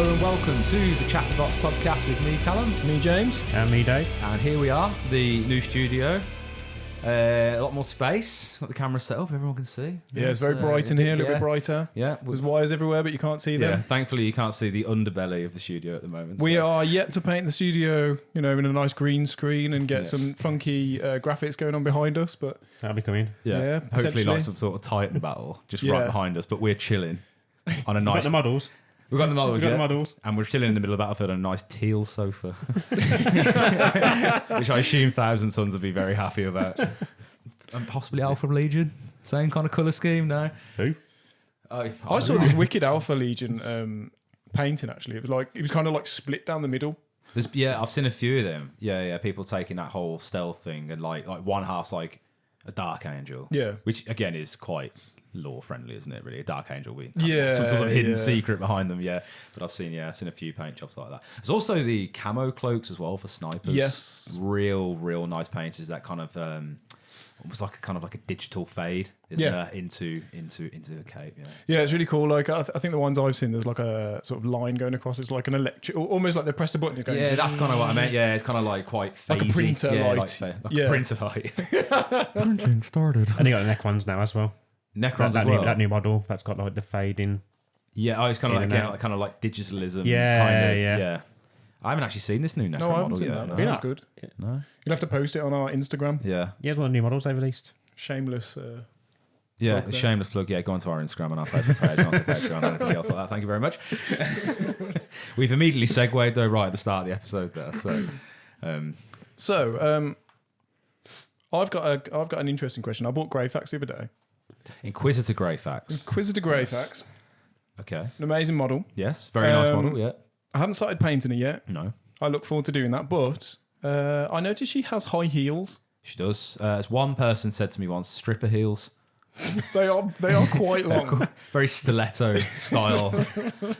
Hello and welcome to the Chatter Vox podcast with me, Callum. Me, James. And me, Dave. And here we are, the new studio. A lot more space. Got the camera set up, everyone can see. Yeah, it's very bright in here, a little bit brighter. Yeah. There's wires everywhere, but you can't see them. Yeah, thankfully you can't see the underbelly of the studio at the moment. We are yet to paint the studio, in a nice green screen and get some funky graphics going on behind us, but... That'll be coming. Yeah, hopefully like some sort of Titan battle just right behind us, but we're chilling on a nice... We've got the models. We've got the models, the models. And we're chilling in the middle of the battlefield on a nice teal sofa. Which I assume Thousand Sons would be very happy about. And possibly Alpha Legion. Same kind of colour scheme now. Who? I saw this wicked Alpha Legion painting, actually. It was kind of like split down the middle. I've seen a few of them. Yeah, people taking that whole stealth thing and like one half's like a Dark Angel. Yeah. Which, again, is quite... lore friendly, isn't it? Really, a Dark Angel with some sort of hidden secret behind them. Yeah, but I've seen a few paint jobs like that. There's also the camo cloaks as well for snipers. Yes, real nice painters. That kind of almost like a digital fade, isn't it? Into the cape. Yeah, it's really cool. Like I think the ones I've seen, there's like a sort of line going across. It's like an electric, almost like they press the button. It's going. Yeah, that's kind of what I meant. Yeah, it's kind of like quite phasey. Like a printer light. Like a printer light. Printing started. And you got the neck ones now as well. Necrons that as well. That new model that's got like the fading. Yeah, it's kind of like digitalism. Yeah. I haven't actually seen this new Necron No, I haven't model seen yet. that. No. That sounds good. No, you'll have to post it on our Instagram. Yeah, it's one of the new models they released. Shameless. A shameless plug. Yeah, go onto our Instagram and our Facebook page, and onto Patreon and anything else like that. Thank you very much. We've immediately segued though right at the start of the episode there. So, I've got an interesting question. I bought Greyfax the other day. Inquisitor Greyfax. Okay. An amazing model. Yes, very nice model. Yeah. I haven't started painting it yet. No. I look forward to doing that, but I noticed she has high heels. She does. As one person said to me once, stripper heels. They are quite long. Very stiletto style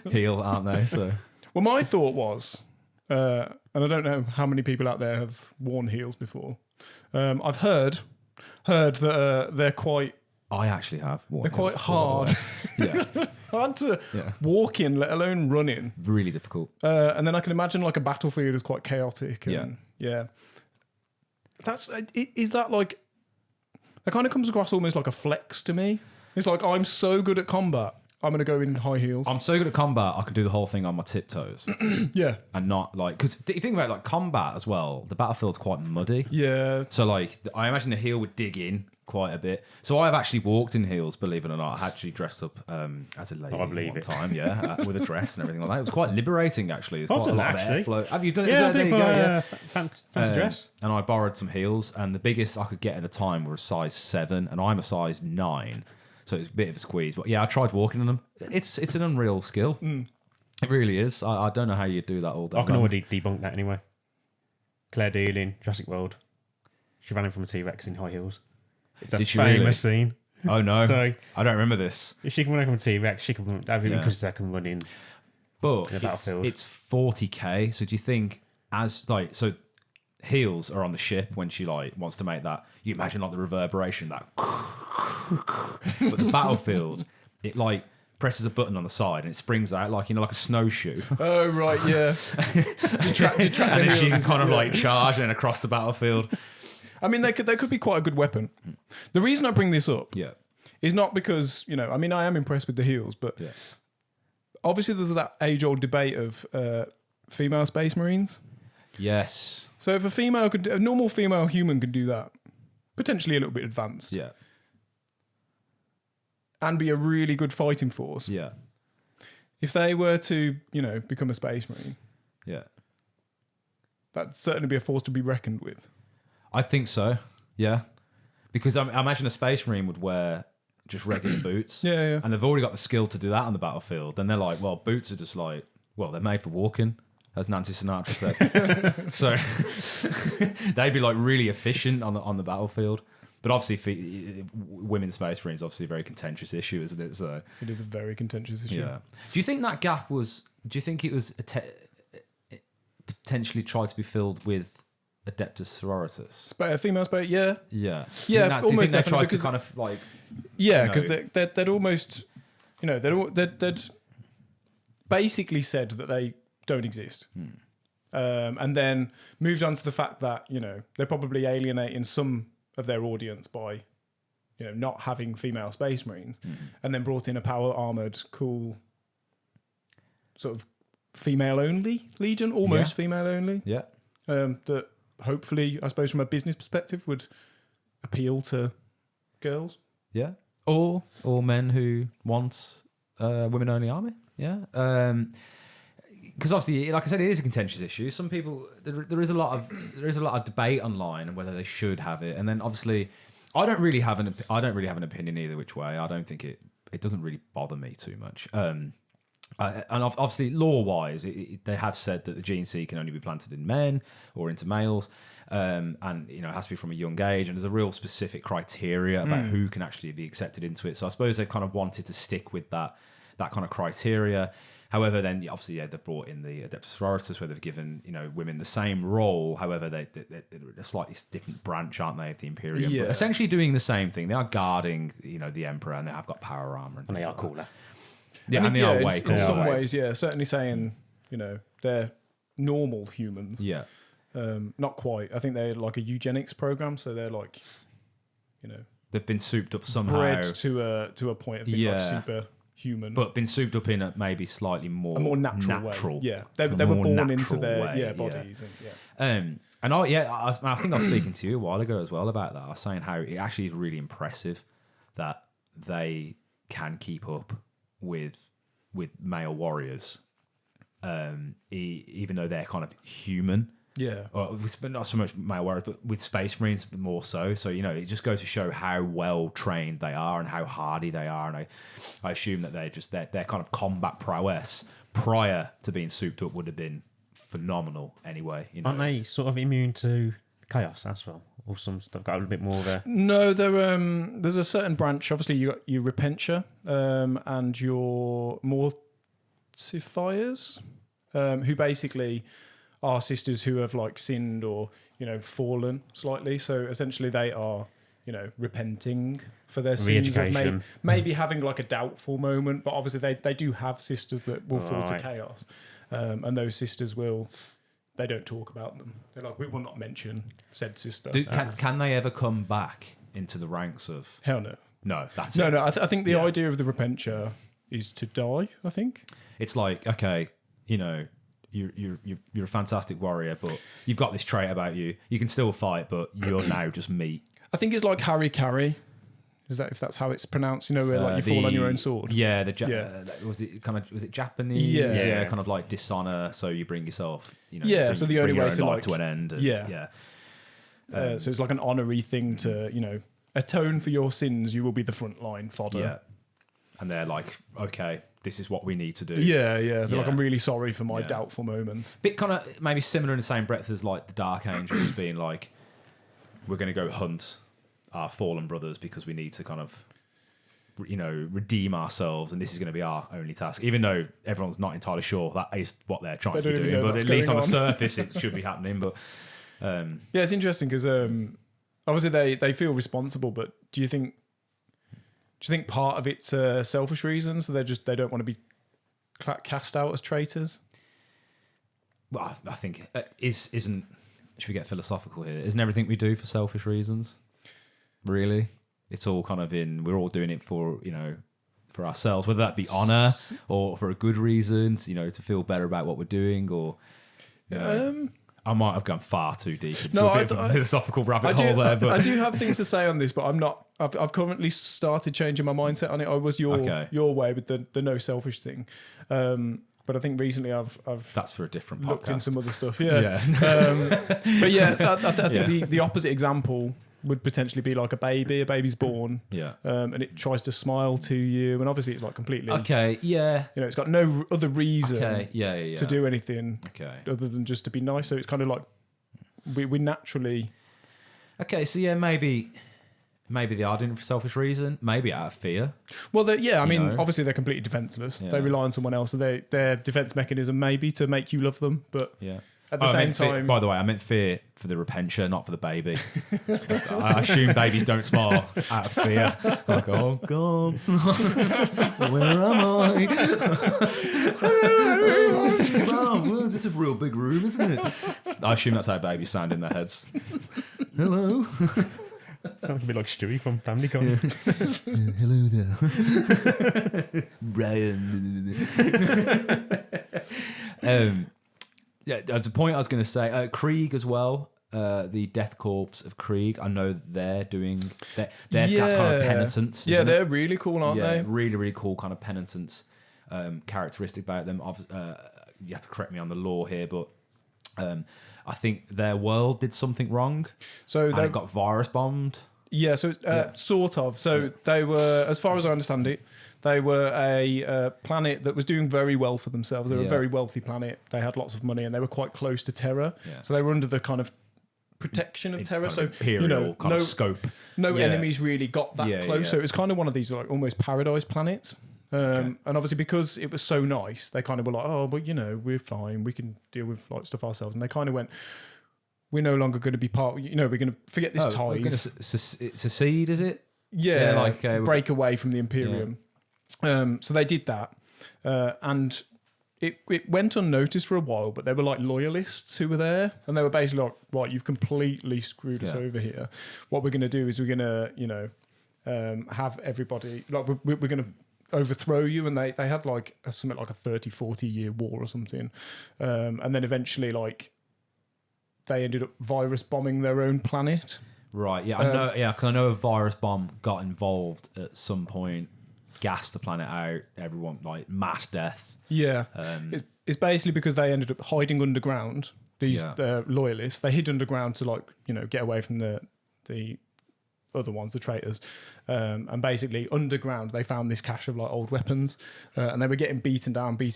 heel, aren't they? So. Well, my thought was, and I don't know how many people out there have worn heels before. I've heard that they're quite. I actually have. They're quite hard. Hard to walk in, let alone run in. Really difficult. And then I can imagine like a battlefield is quite chaotic. And, is that like... That kind of comes across almost like a flex to me. It's like, I'm so good at combat, I'm going to go in high heels. I'm so good at combat, I can do the whole thing on my tiptoes. Yeah. And not like... Because if you think about like combat as well, the battlefield's quite muddy. Yeah. So like, I imagine the heel would dig in quite a bit. So I've actually walked in heels, believe it or not. I actually dressed up as a lady one time, with a dress and everything like that. It was quite liberating, actually. It's quite a lot of airflow. Have you done it? Yeah, there you go. Fancy dress. And I borrowed some heels, and the biggest I could get at the time were a size 7, and I'm a size 9. So it's a bit of a squeeze. But yeah, I tried walking in them. It's an unreal skill. It really is. I don't know how you do that all day. I can already debunk that anyway. Claire Deal in Jurassic World. She ran in from a T-Rex in high heels. It's a famous scene. Oh no! So I don't remember this. If she can run in from a T-Rex, she can run. Because I can run in. But in a battlefield. It's 40k. So do you think so? Heels are on the ship when she like wants to make that. You imagine like the reverberation that. But the battlefield, it like presses a button on the side and it springs out like like a snowshoe. Oh right, yeah. Detract and then she can kind of like charge and across the battlefield. I mean, they could be quite a good weapon. The reason I bring this up is not because, I mean, I am impressed with the heels, but obviously there's that age-old debate of female space marines. Yes. So if a normal female human could do that, potentially a little bit advanced. Yeah. And be a really good fighting force. Yeah. If they were to, become a space marine. Yeah. That'd certainly be a force to be reckoned with. I think so, yeah. Because I imagine a space marine would wear just regular boots. Yeah. And they've already got the skill to do that on the battlefield. Then they're like, well, boots are just like, they're made for walking, as Nancy Sinatra said. So they'd be like really efficient on the battlefield. But obviously, women's space marines obviously a very contentious issue, isn't it? So it is a very contentious issue. Yeah. Do you think that gap was? Do you think it was potentially tried to be filled with Adeptus Sororitas? Female space, yeah. Yeah. Yeah, almost they definitely. tried to kind of like... Yeah, because they'd almost... they'd basically said that they don't exist. And then moved on to the fact that, they're probably alienating some of their audience by, not having female Space Marines, and then brought in a power armored, cool, sort of female only Legion, almost female only. Yeah. That hopefully, I suppose, from a business perspective, would appeal to girls. Yeah. Or men who want women only army. Yeah. Because obviously, like I said, it is a contentious issue. Some people, there is a lot of debate online on whether they should have it, and then obviously, I don't really have an opinion either which way. I don't think it doesn't really bother me too much. And obviously, law-wise, they have said that the GNC can only be planted in men or into males, and it has to be from a young age. And there's a real specific criteria about who can actually be accepted into it. So I suppose they've kind of wanted to stick with that kind of criteria. However, then obviously, they brought in the Adeptus Sororitas, where they've given women the same role. However, they're a slightly different branch, aren't they, of the Imperium? Yeah. But essentially doing the same thing. They are guarding, the Emperor, and they have got power armor, and they are cooler. Yeah, and they are way cooler. In some ways, yeah. Certainly saying, they're normal humans. Yeah. Not quite. I think they're like a eugenics program, so they're like, they've been souped up somehow, bred to a point of being like super human, but been souped up in a maybe slightly more natural way. Yeah, they were born into their bodies. And I think I was speaking to you a while ago as well about that. I was saying how it actually is really impressive that they can keep up with male warriors, even though they're kind of human. Yeah, but not so much male warriors, but with Space Marines more so. So it just goes to show how well trained they are and how hardy they are. And I assume that their kind of combat prowess prior to being souped up would have been phenomenal anyway. Aren't they sort of immune to chaos as well, or some stuff got a little bit more there? No, there's a certain branch. Obviously, you got your Repentia and your Mortifiers, who basically are sisters who have like sinned or fallen slightly. So essentially, they are repenting for their sins of maybe having like a doubtful moment. But obviously, they do have sisters that will fall to chaos, and those sisters will. They don't talk about them. They're like, we will not mention said sister. Can they ever come back into the ranks of? Hell no. No, that's no, it. no. I think the idea of the Repentia is to die. I think it's like, okay, you're a fantastic warrior, but you've got this trait about you. You can still fight, but you're now just meat. I think it's like Harry Carry. Is that if that's how it's pronounced? Where like you fall on your own sword. Yeah, was it Japanese? Yeah, kind of like dishonor. So you bring yourself. So the only way to like to an end. And, so it's like an honorary thing to atone for your sins. You will be the frontline fodder. Yeah, and they're like, okay, this is what we need to do. Yeah. They're like, I'm really sorry for my doubtful moment. Bit kind of maybe similar in the same breadth as like the Dark Angels being like, we're going to go hunt our fallen brothers because we need to kind of, redeem ourselves, and this is going to be our only task. Even though everyone's not entirely sure that is what they're trying to be doing, but at least on the surface it should be happening. But it's interesting because obviously they feel responsible, but do you think part of it's selfish reasons? So they don't want to be cast out as traitors? Well, I think isn't. Should we get philosophical here? Isn't everything we do for selfish reasons? Really, it's all kind of we're all doing it for for ourselves, whether that be honor or for a good reason, to feel better about what we're doing, or I might have gone far too deep into a bit of a philosophical rabbit hole there. But I do have things to say on this, but I'm not. I've currently started changing my mindset on it. I was your way with the no selfish thing. But I think recently I've that's for a different looked podcast. in some other stuff. Yeah. But yeah, I think the opposite example would potentially be like a baby. A baby's born, and it tries to smile to you, and obviously it's like completely it's got no other reason to do anything other than just to be nice. So it's kind of like we naturally so maybe they are doing it for selfish reason, maybe out of fear. Well, obviously they're completely defenseless. They rely on someone else, so their defense mechanism maybe to make you love them, but at the same time. By the way, I meant fear for the repentia, not for the baby. I assume babies don't smile out of fear. Like, oh God, where am I? Oh, this is a real big room, isn't it? I assume that's how babies sound in their heads. Hello. Sounds a bit like Stewie from Family Guy. Hello there, Brian. The point I was going to say, Krieg as well. The Death Corps of Krieg. I know they're doing their kind of penitence. Yeah, they're really cool, aren't they? Really, really cool kind of penitence characteristic about them. You have to correct me on the lore here, but I think their world did something wrong. So they got virus bombed. Yeah, so sort of. So they were, as far as I understand it, they were a planet that was doing very well for themselves. They were a very wealthy planet. They had lots of money, and they were quite close to Terra. Yeah. So they were under the kind of protection of Terra. So imperial kind of scope. No enemies really got that close. So it was kind of one of these like almost paradise planets. And obviously because it was so nice, they kind of were like, oh, but we're fine. We can deal with like stuff ourselves. And they kind of went, we're no longer going to be part. We're going to forget this tithe. We're going to secede, is it? Yeah, like break away from the Imperium. Yeah. So they did that, and it went unnoticed for a while. But there were like loyalists who were there, and they were basically like, right, you've completely screwed us over here. What we're going to do is we're going to, have everybody like we're going to overthrow you. And they had like something like a 30-40 year war or something, and then eventually like they ended up virus bombing their own planet. Right. Yeah, I know. Yeah, because I know a virus bomb got involved at some point, gassed the planet out. Everyone like mass death. Yeah. It's basically because they ended up hiding underground. These loyalists, they hid underground to like get away from the other ones, the traitors. And basically underground, they found this cache of like old weapons, and they were getting beaten down. They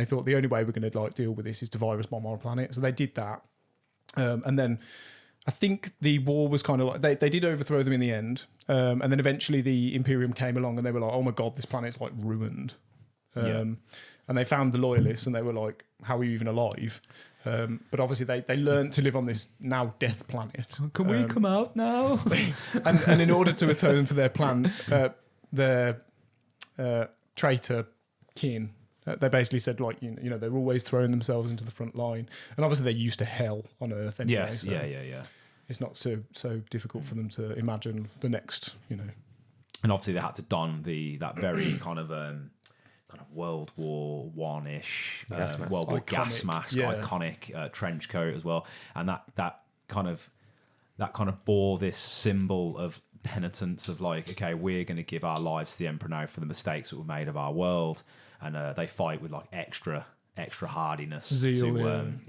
thought the only way we're going to like deal with this is to virus bomb our planet. So they did that, and then. I think the war was kind of like they did overthrow them in the end, and then eventually the Imperium came along and they were like, "Oh my god, this planet's like ruined," and they found the loyalists and they were like, "How are you even alive?" But obviously they learned to live on this now death planet. Can we come out now? and in order to atone for their plan, their traitor kin. They basically said, like, they're always throwing themselves into the front line. And obviously they're used to hell on Earth anyway. Yes, so yeah. It's not so difficult for them to imagine the next, And obviously they had to don that very kind of World War One-ish, World War gas mask, iconic trench coat as well. And that kind of bore this symbol of penitence of like, okay, we're going to give our lives to the Emperor now for the mistakes that were made of our world. And they fight with like extra hardiness, zeal, and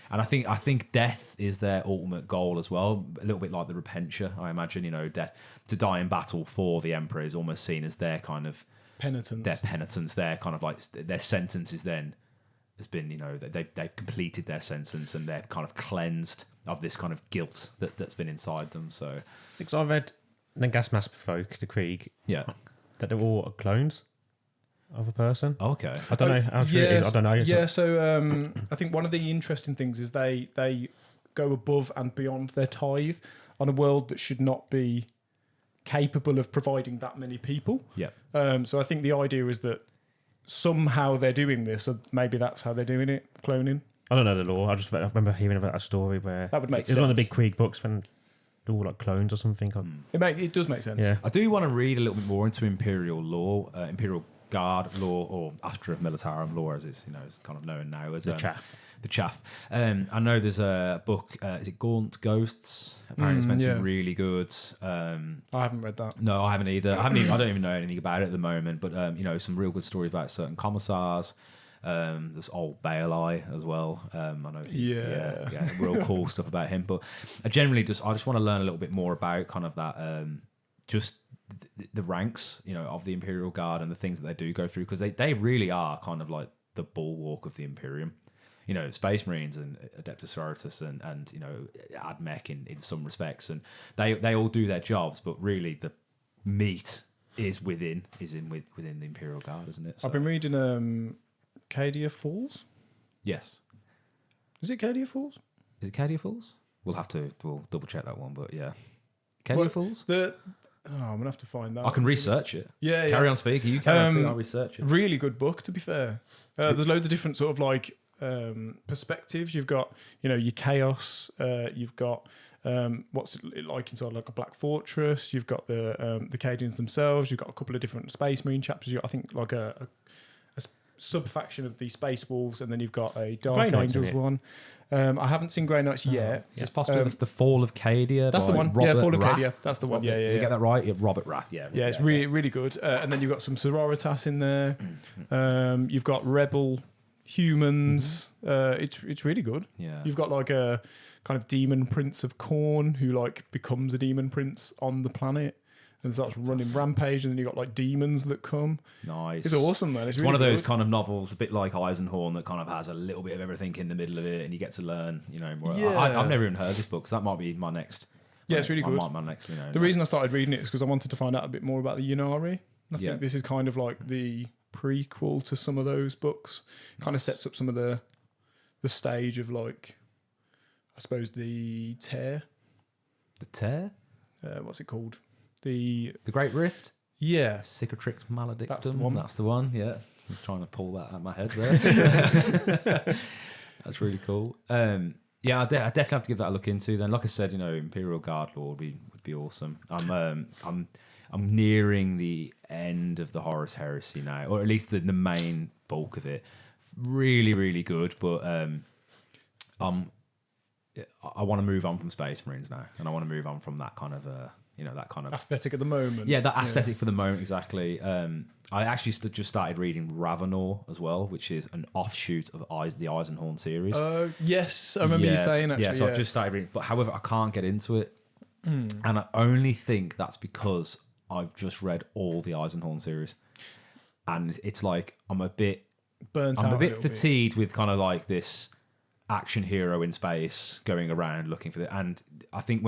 I think death is their ultimate goal as well. A little bit like the repentia, I imagine. Death to die in battle for the Emperor is almost seen as their kind of penitence. Their penitence, their kind of like their sentence is then has been they've completed their sentence and they're kind of cleansed of this kind of guilt that's been inside them. So because I read the gas mask folk, the Krieg, that they're all clones of a person. Okay. I don't know how true it is. I don't know. Yeah, so I think one of the interesting things is they go above and beyond their tithe on a world that should not be capable of providing that many people. Yeah. So I think the idea is that somehow they're doing this, or maybe that's how they're doing it, cloning. I don't know the law. I remember hearing about a story where that would make sense. It's one of the big Krieg books when they're all like clones or something. It does make sense. Yeah. I do want to read a little bit more into Imperial law, Imperial Guard law, or Astra Militarum law, as it's kind of known now as the chaff. The chaff. I know there's a book. Is it Gaunt Ghosts? Apparently, it's meant to be really good. I haven't read that. No, I haven't either. I don't even know anything about it at the moment. But some real good stories about certain commissars. There's old Baelai as well. I know. Yeah, real cool stuff about him. But I just want to learn a little bit more about kind of that. Just the ranks, of the Imperial Guard and the things that they do go through, because they really are kind of like the bulwark of the Imperium. Space Marines and Adeptus Sororitas and AdMech in some respects, and they all do their jobs, but really the meat is within the Imperial Guard, isn't it? So, I've been reading Cadia Falls. Yes. Is it Cadia Falls? Is it Cadia Falls? We'll double check that one, but yeah. Cadia Falls? I'm going to have to find that. I can research it. Yeah. Carry on speaking. You carry on speaking, I'll research it. Really good book, to be fair. There's loads of different sort of like perspectives. You've got, your chaos. You've got what's it like inside like a black fortress. You've got the Cadians themselves. You've got a couple of different Space Marine chapters. You've got, I think, like a sub-faction of the Space Wolves, and then you've got a Dark Angels one. I haven't seen Grey Knights yet. Is it possible the Fall of Cadia? That's the one. Robert Fall of Rath? Cadia. That's the one. Yeah. You get that right? Yeah, Robert Rath. Yeah, it's really, really good. And then you've got some Sororitas in there. You've got Rebel humans. It's really good. Yeah. You've got like a kind of demon prince of Khorne who like becomes a demon prince on the planet and starts running rampage, and then you've got like demons that come. Nice. It's awesome, man. It's really one of those good. kind of novels, a bit like Eisenhorn, that kind of has a little bit of everything in the middle of it, and you get to learn, more. Yeah. I've never even heard this book, so that might be my next. Yeah, it's really good. My next, the reason I started reading it is because I wanted to find out a bit more about the Ynnari. I think this is kind of like the prequel to some of those books. Kind of sets up some of the stage of like, I suppose, the Tear. The Tear? What's it called? The Great Rift? Yeah. Cicatrix Maledictum. That's the one. Yeah. I'm trying to pull that out of my head there. That's really cool. I definitely have to give that a look into. Then, like I said, Imperial Guard Lord would be awesome. I'm nearing the end of the Horus Heresy now, or at least the main bulk of it. Really, really good, but I want to move on from Space Marines now, and I want to move on from that kind of that kind of aesthetic at the moment. Yeah, that aesthetic for the moment, exactly. I actually just started reading Ravenor as well, which is an offshoot of the Eisenhorn series. Yes, I remember you saying actually. Yeah, so I've just started reading, but however, I can't get into it, and I only think that's because I've just read all the Eisenhorn series, and it's like I'm a bit burnt out. I'm a bit fatigued with kind of like this action hero in space going around looking for it, and I think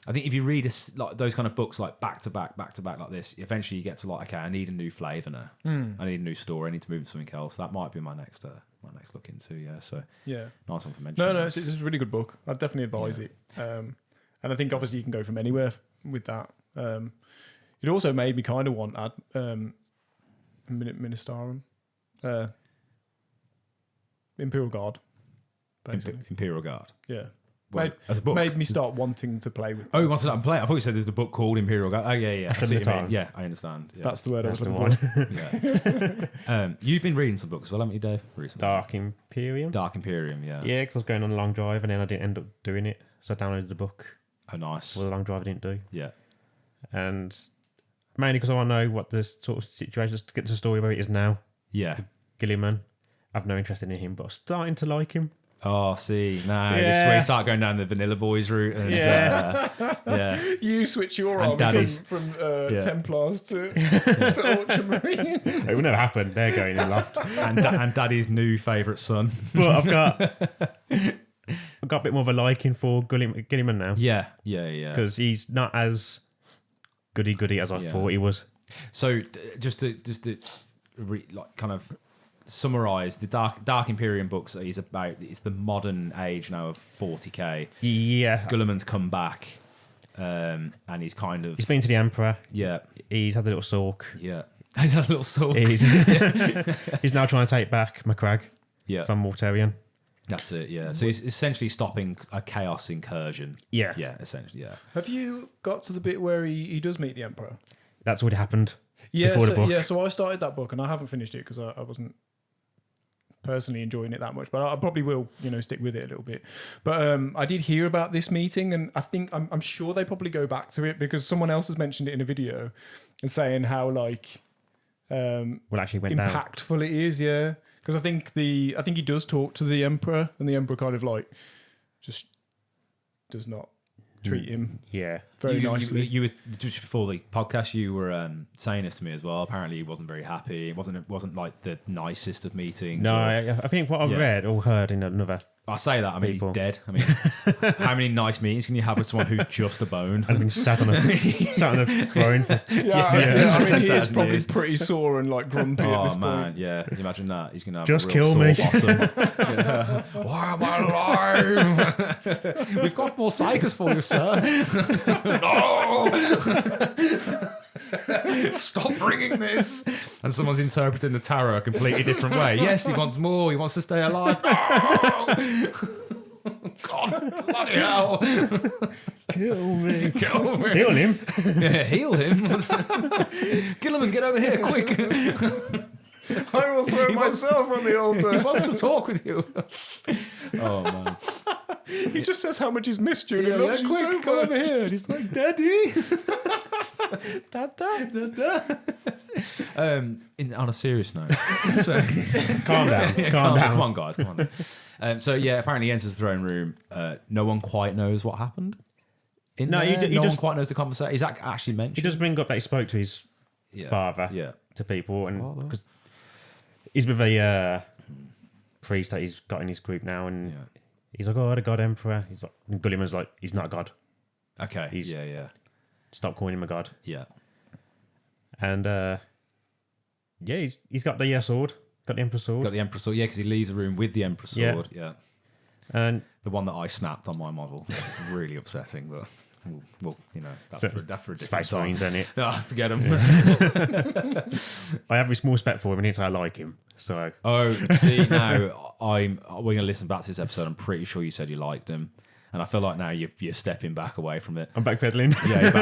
if you read like those kind of books like back to back like this, eventually you get to like, okay, I need a new flavour now. I need a new story. I need to move into something else. That might be my next look into. Yeah, so nice one for mentioning. No, it's a really good book. I'd definitely advise it. And I think obviously you can go from anywhere with that. It also made me kind of want Ministarum, Imperial Guard, basically. Imperial Guard. Yeah. As a book. Made me start wanting to play with. Oh, you wanted to play it? I thought you said there's a book called Imperial Guard. Oh, yeah. I see what you mean. Yeah, I understand. Yeah. That's the word I was looking for. Yeah. You've been reading some books as well, haven't you, Dave, recently? Dark Imperium, yeah. Yeah, because I was going on a long drive and then I didn't end up doing it. So I downloaded the book. Oh, nice. Well, the long drive I didn't do. Yeah. And mainly because I want to know what the sort of situation is to get to the story where it is now. Yeah. Gilliman. I've no interest in him, but I'm starting to like him. Oh, see, no, this is where you start going down the Vanilla Boys route. And, yeah. You switch your army from Templars to Ultramarine. It will never happen. They're going in loft. And Daddy's new favourite son. But I've got a bit more of a liking for Gilliman now. Yeah. Because he's not as goody as I thought he was. So just to kind of summarize the Dark Imperium books is about, it's the modern age now of 40k. Yeah. Gulliman's come back, and he's kind of... He's been to the Emperor. Yeah. He's had a little sulk. Yeah. He's had a little sulk. He's now trying to take back McCrag from Mortarion. That's it, yeah. So he's essentially stopping a chaos incursion. Yeah. Yeah, essentially, yeah. Have you got to the bit where he does meet the Emperor? That's already happened. Yeah, before the book. Yeah, so I started that book and I haven't finished it because I wasn't personally enjoying it that much, but I probably will, stick with it a little bit. But I did hear about this meeting, and I think I'm sure they probably go back to it because someone else has mentioned it in a video and saying how actually went impactful it is. Yeah, because I think he does talk to the Emperor, and the Emperor kind of just does not treat him Yeah. very nicely. You were just before the podcast. You were saying this to me as well. Apparently, he wasn't very happy. It wasn't like the nicest of meetings. No, I think what I've read or heard in another. I say that. I mean, people. he's dead. I mean, how many nice meetings can you have with someone who's just a bone? And been sat on a throne for. I mean, he is probably pretty sore and like grumpy at this man, point. yeah. Can you imagine that? He's gonna have Just a real kill me. sore bottom. Why am I alive? We've got more psychers for you, sir. No. Stop bringing this. And someone's interpreting the tarot a completely different way. Yes, he wants more. He wants to stay alive. No. God, bloody hell. Kill me. Kill me. Heal him. Yeah, heal him. Gilliman, get over here, quick. I will throw myself on the He altar. wants to talk with you. Oh, man. He just says how much he's missed you and he Yeah, loves you quick, so come much. over here. And he's like, Daddy. On a serious note. So, Calm down. calm down. Come on, guys. Come on. So, yeah, apparently he enters the throne room. No one quite knows what happened. No one quite knows the conversation. He's actually mentioned. He does bring up that he spoke to his father to people, and cause he's with a priest that he's got in his group now, and he's like, "Oh, the God Emperor." He's like, and Gulliman's like, "He's not a god." Okay. He's- Yeah. Stop calling him a god. Yeah. And he's got the sword, got the Emperor's sword, Got the Emperor's sword. Yeah, because he leaves the room with the Emperor's sword. Yeah. and The one that I snapped on my model. Really upsetting, but well, that's So for a different Space time. Marines in it. No, forget him. I have a small respect for him, and I like him. So Oh, see, now we're going to listen back to this episode. I'm pretty sure you said you liked him. And I feel like now you're stepping back away from it. I'm backpedaling. Yeah, you're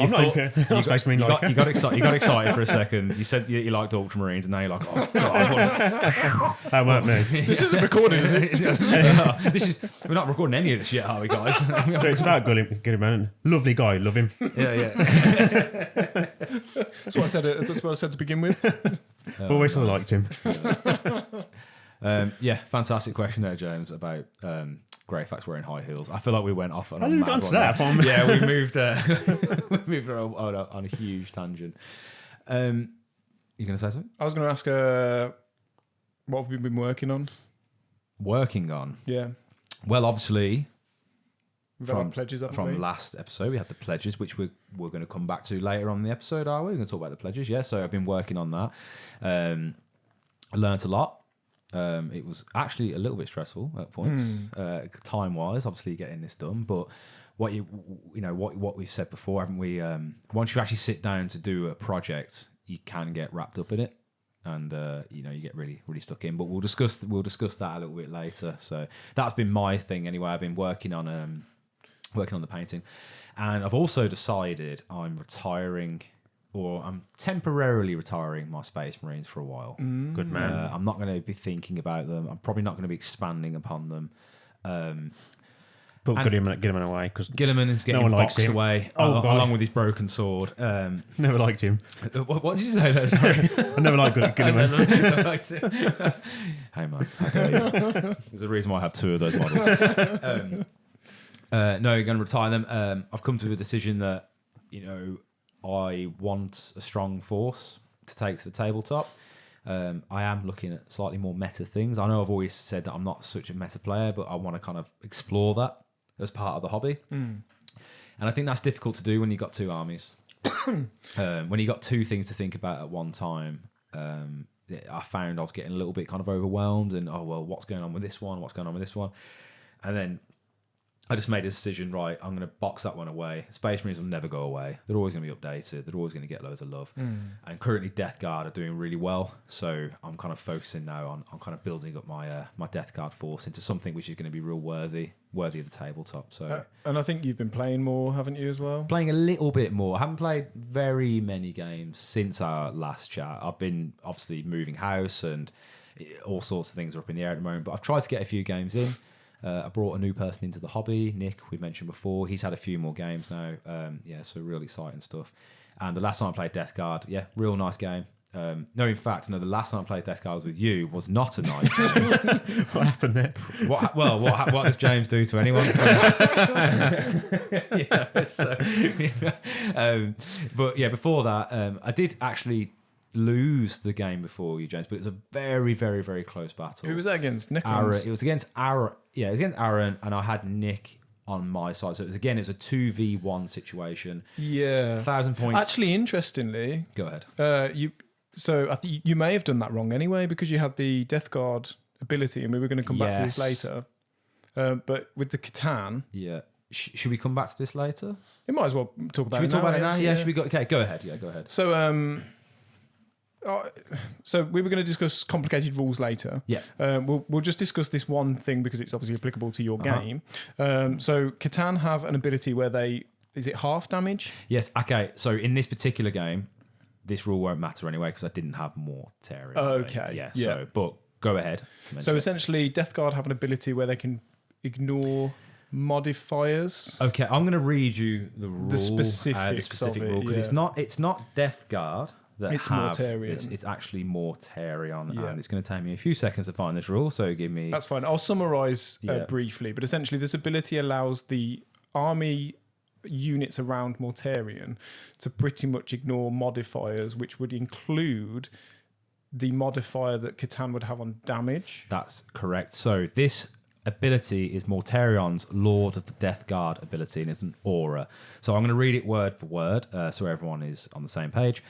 back there. I'm not a Space Marine you got excited for a second. You said you liked Ultramarines, and now you're like, oh, God. That weren't me. This isn't recorded, is it? We're not recording any of this yet, are we, guys? So it's about Gulliman. Lovely guy, love him. Yeah. That's what I said to begin with. Always liked him. Fantastic question there, James, about Greyfax wearing high heels. I feel like we went off on How a did we mad get onto one that? there. Yeah, we moved on a huge tangent. You going to say something? I was going to ask, what have we been working on? Working on? Yeah. Well, obviously, We've had our pledges up from last episode, we had the pledges, which we're going to come back to later on in the episode, are we? We're going to talk about the pledges, yeah. So I've been working on that. I learnt a lot. It was actually a little bit stressful at points, time-wise, obviously getting this done. But what we've said before, haven't we? Once you actually sit down to do a project, you can get wrapped up in it, and you get really, really stuck in. But we'll discuss that a little bit later. So that's been my thing anyway. I've been working on the painting, and I've also decided I'm retiring. Or I'm temporarily retiring my Space Marines for a while. Good man. I'm not going to be thinking about them. I'm probably not going to be expanding upon them. But Gilliman away because Gilliman is getting boxed away along with his broken sword. Never liked him. What did you say there? Sorry. I never liked Gilliman. Never liked him. Hey man, how dare you? There's a reason why I have two of those models. No, you're going to retire them. I've come to a decision that I want a strong force to take to the tabletop. I am looking at slightly more meta things. I know I've always said that I'm not such a meta player, but I want to kind of explore that as part of the hobby. And I think that's difficult to do when you've got two armies. When you've got two things to think about at one time, I found I was getting a little bit kind of overwhelmed and, what's going on with this one? What's going on with this one? And then I just made a decision, right, I'm going to box that one away. Space Marines will never go away. They're always going to be updated. They're always going to get loads of love. And currently Death Guard are doing really well. So I'm kind of focusing now on kind of building up my Death Guard force into something which is going to be real worthy of the tabletop. So and I think you've been playing more, haven't you, as well? Playing a little bit more. I haven't played very many games since our last chat. I've been obviously moving house and all sorts of things are up in the air at the moment. But I've tried to get a few games in. I brought a new person into the hobby, Nick, we mentioned before. He's had a few more games now. So real exciting stuff. And the last time I played Death Guard, real nice game. No, in fact, no. The last time I played Death Guard was with you was not a nice game. What happened there? What does James do to anyone? But yeah, before that, I did actually lose the game before you, James, but it was a very, very, very close battle. Who was that against? Nick? It was against Aaron. Yeah, it was against Aaron, and I had Nick on my side. So it was a 2v1 situation. Yeah. 1,000 points. Actually, interestingly, go ahead. So I think you may have done that wrong anyway, because you had the Death Guard ability, and we were going to come back to this later. But with the Catan, yeah. Should we come back to this later? We might as well talk about it. Should we talk about it now? Yeah. Should we go? Okay, go ahead. Yeah, go ahead. So we were going to discuss complicated rules later. Yeah. We'll just discuss this one thing because it's obviously applicable to your game. So Catan have an ability where is it half damage? Yes. Okay. So in this particular game, this rule won't matter anyway because I didn't have Mortarion. Okay. Yeah. So, but go ahead. So essentially, Death Guard have an ability where they can ignore modifiers. Okay, I'm going to read you the rule, the specific rule, because it's not Death Guard that it's Mortarion. It's actually Mortarion, and it's going to take me a few seconds to find this rule. So give me. That's fine. I'll summarise briefly, but essentially, this ability allows the army units around Mortarion to pretty much ignore modifiers, which would include the modifier that Catan would have on damage. That's correct. So this ability is Mortarion's Lord of the Death Guard ability, and it's an aura. So I'm going to read it word for word so everyone is on the same page.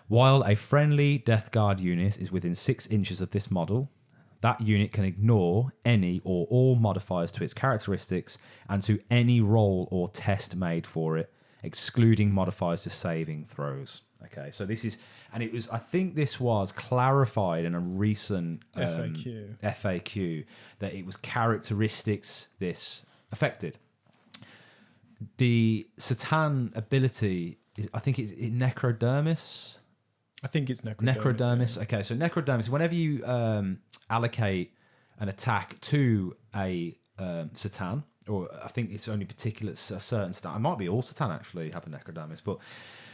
While a friendly Death Guard unit is within 6 inches of this model, that unit can ignore any or all modifiers to its characteristics and to any roll or test made for it, excluding modifiers to saving throws. Okay, so this is, and it was, I think this was clarified in a recent FAQ that it was characteristics this affected. The Satan ability is, I think it's Necrodermis. I think it's Necrodermis. Yeah. Okay, so Necrodermis, whenever you allocate an attack to a Satan, or I think it's only a certain Satan, it might be all Satan actually have a Necrodermis, but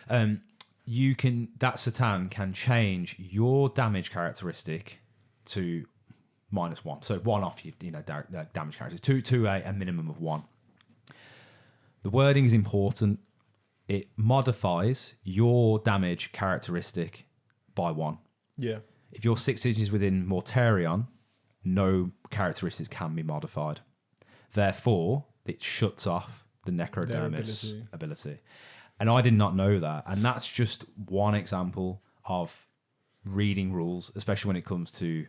that Satan can change your damage characteristic to -1. So 1 off your damage characteristic to a minimum of 1. The wording is important. It modifies your damage characteristic by 1. Yeah. If you're 6 inches within Mortarion, no characteristics can be modified. Therefore, it shuts off the Necrodermis ability. And I did not know that. And that's just one example of reading rules, especially when it comes to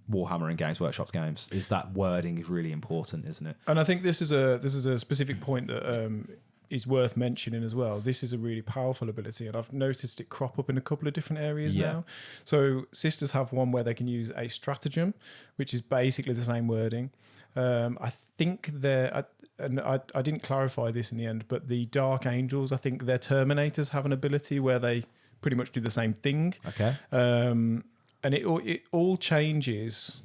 Warhammer and Games Workshop's games, is that wording is really important, isn't it? And I think this is a specific point that is worth mentioning as well. This is a really powerful ability, and I've noticed it crop up in a couple of different areas now. So Sisters have one where they can use a stratagem, which is basically the same wording. I think I didn't clarify this in the end, but the Dark Angels, I think their Terminators have an ability where they pretty much do the same thing. Okay. And it all changes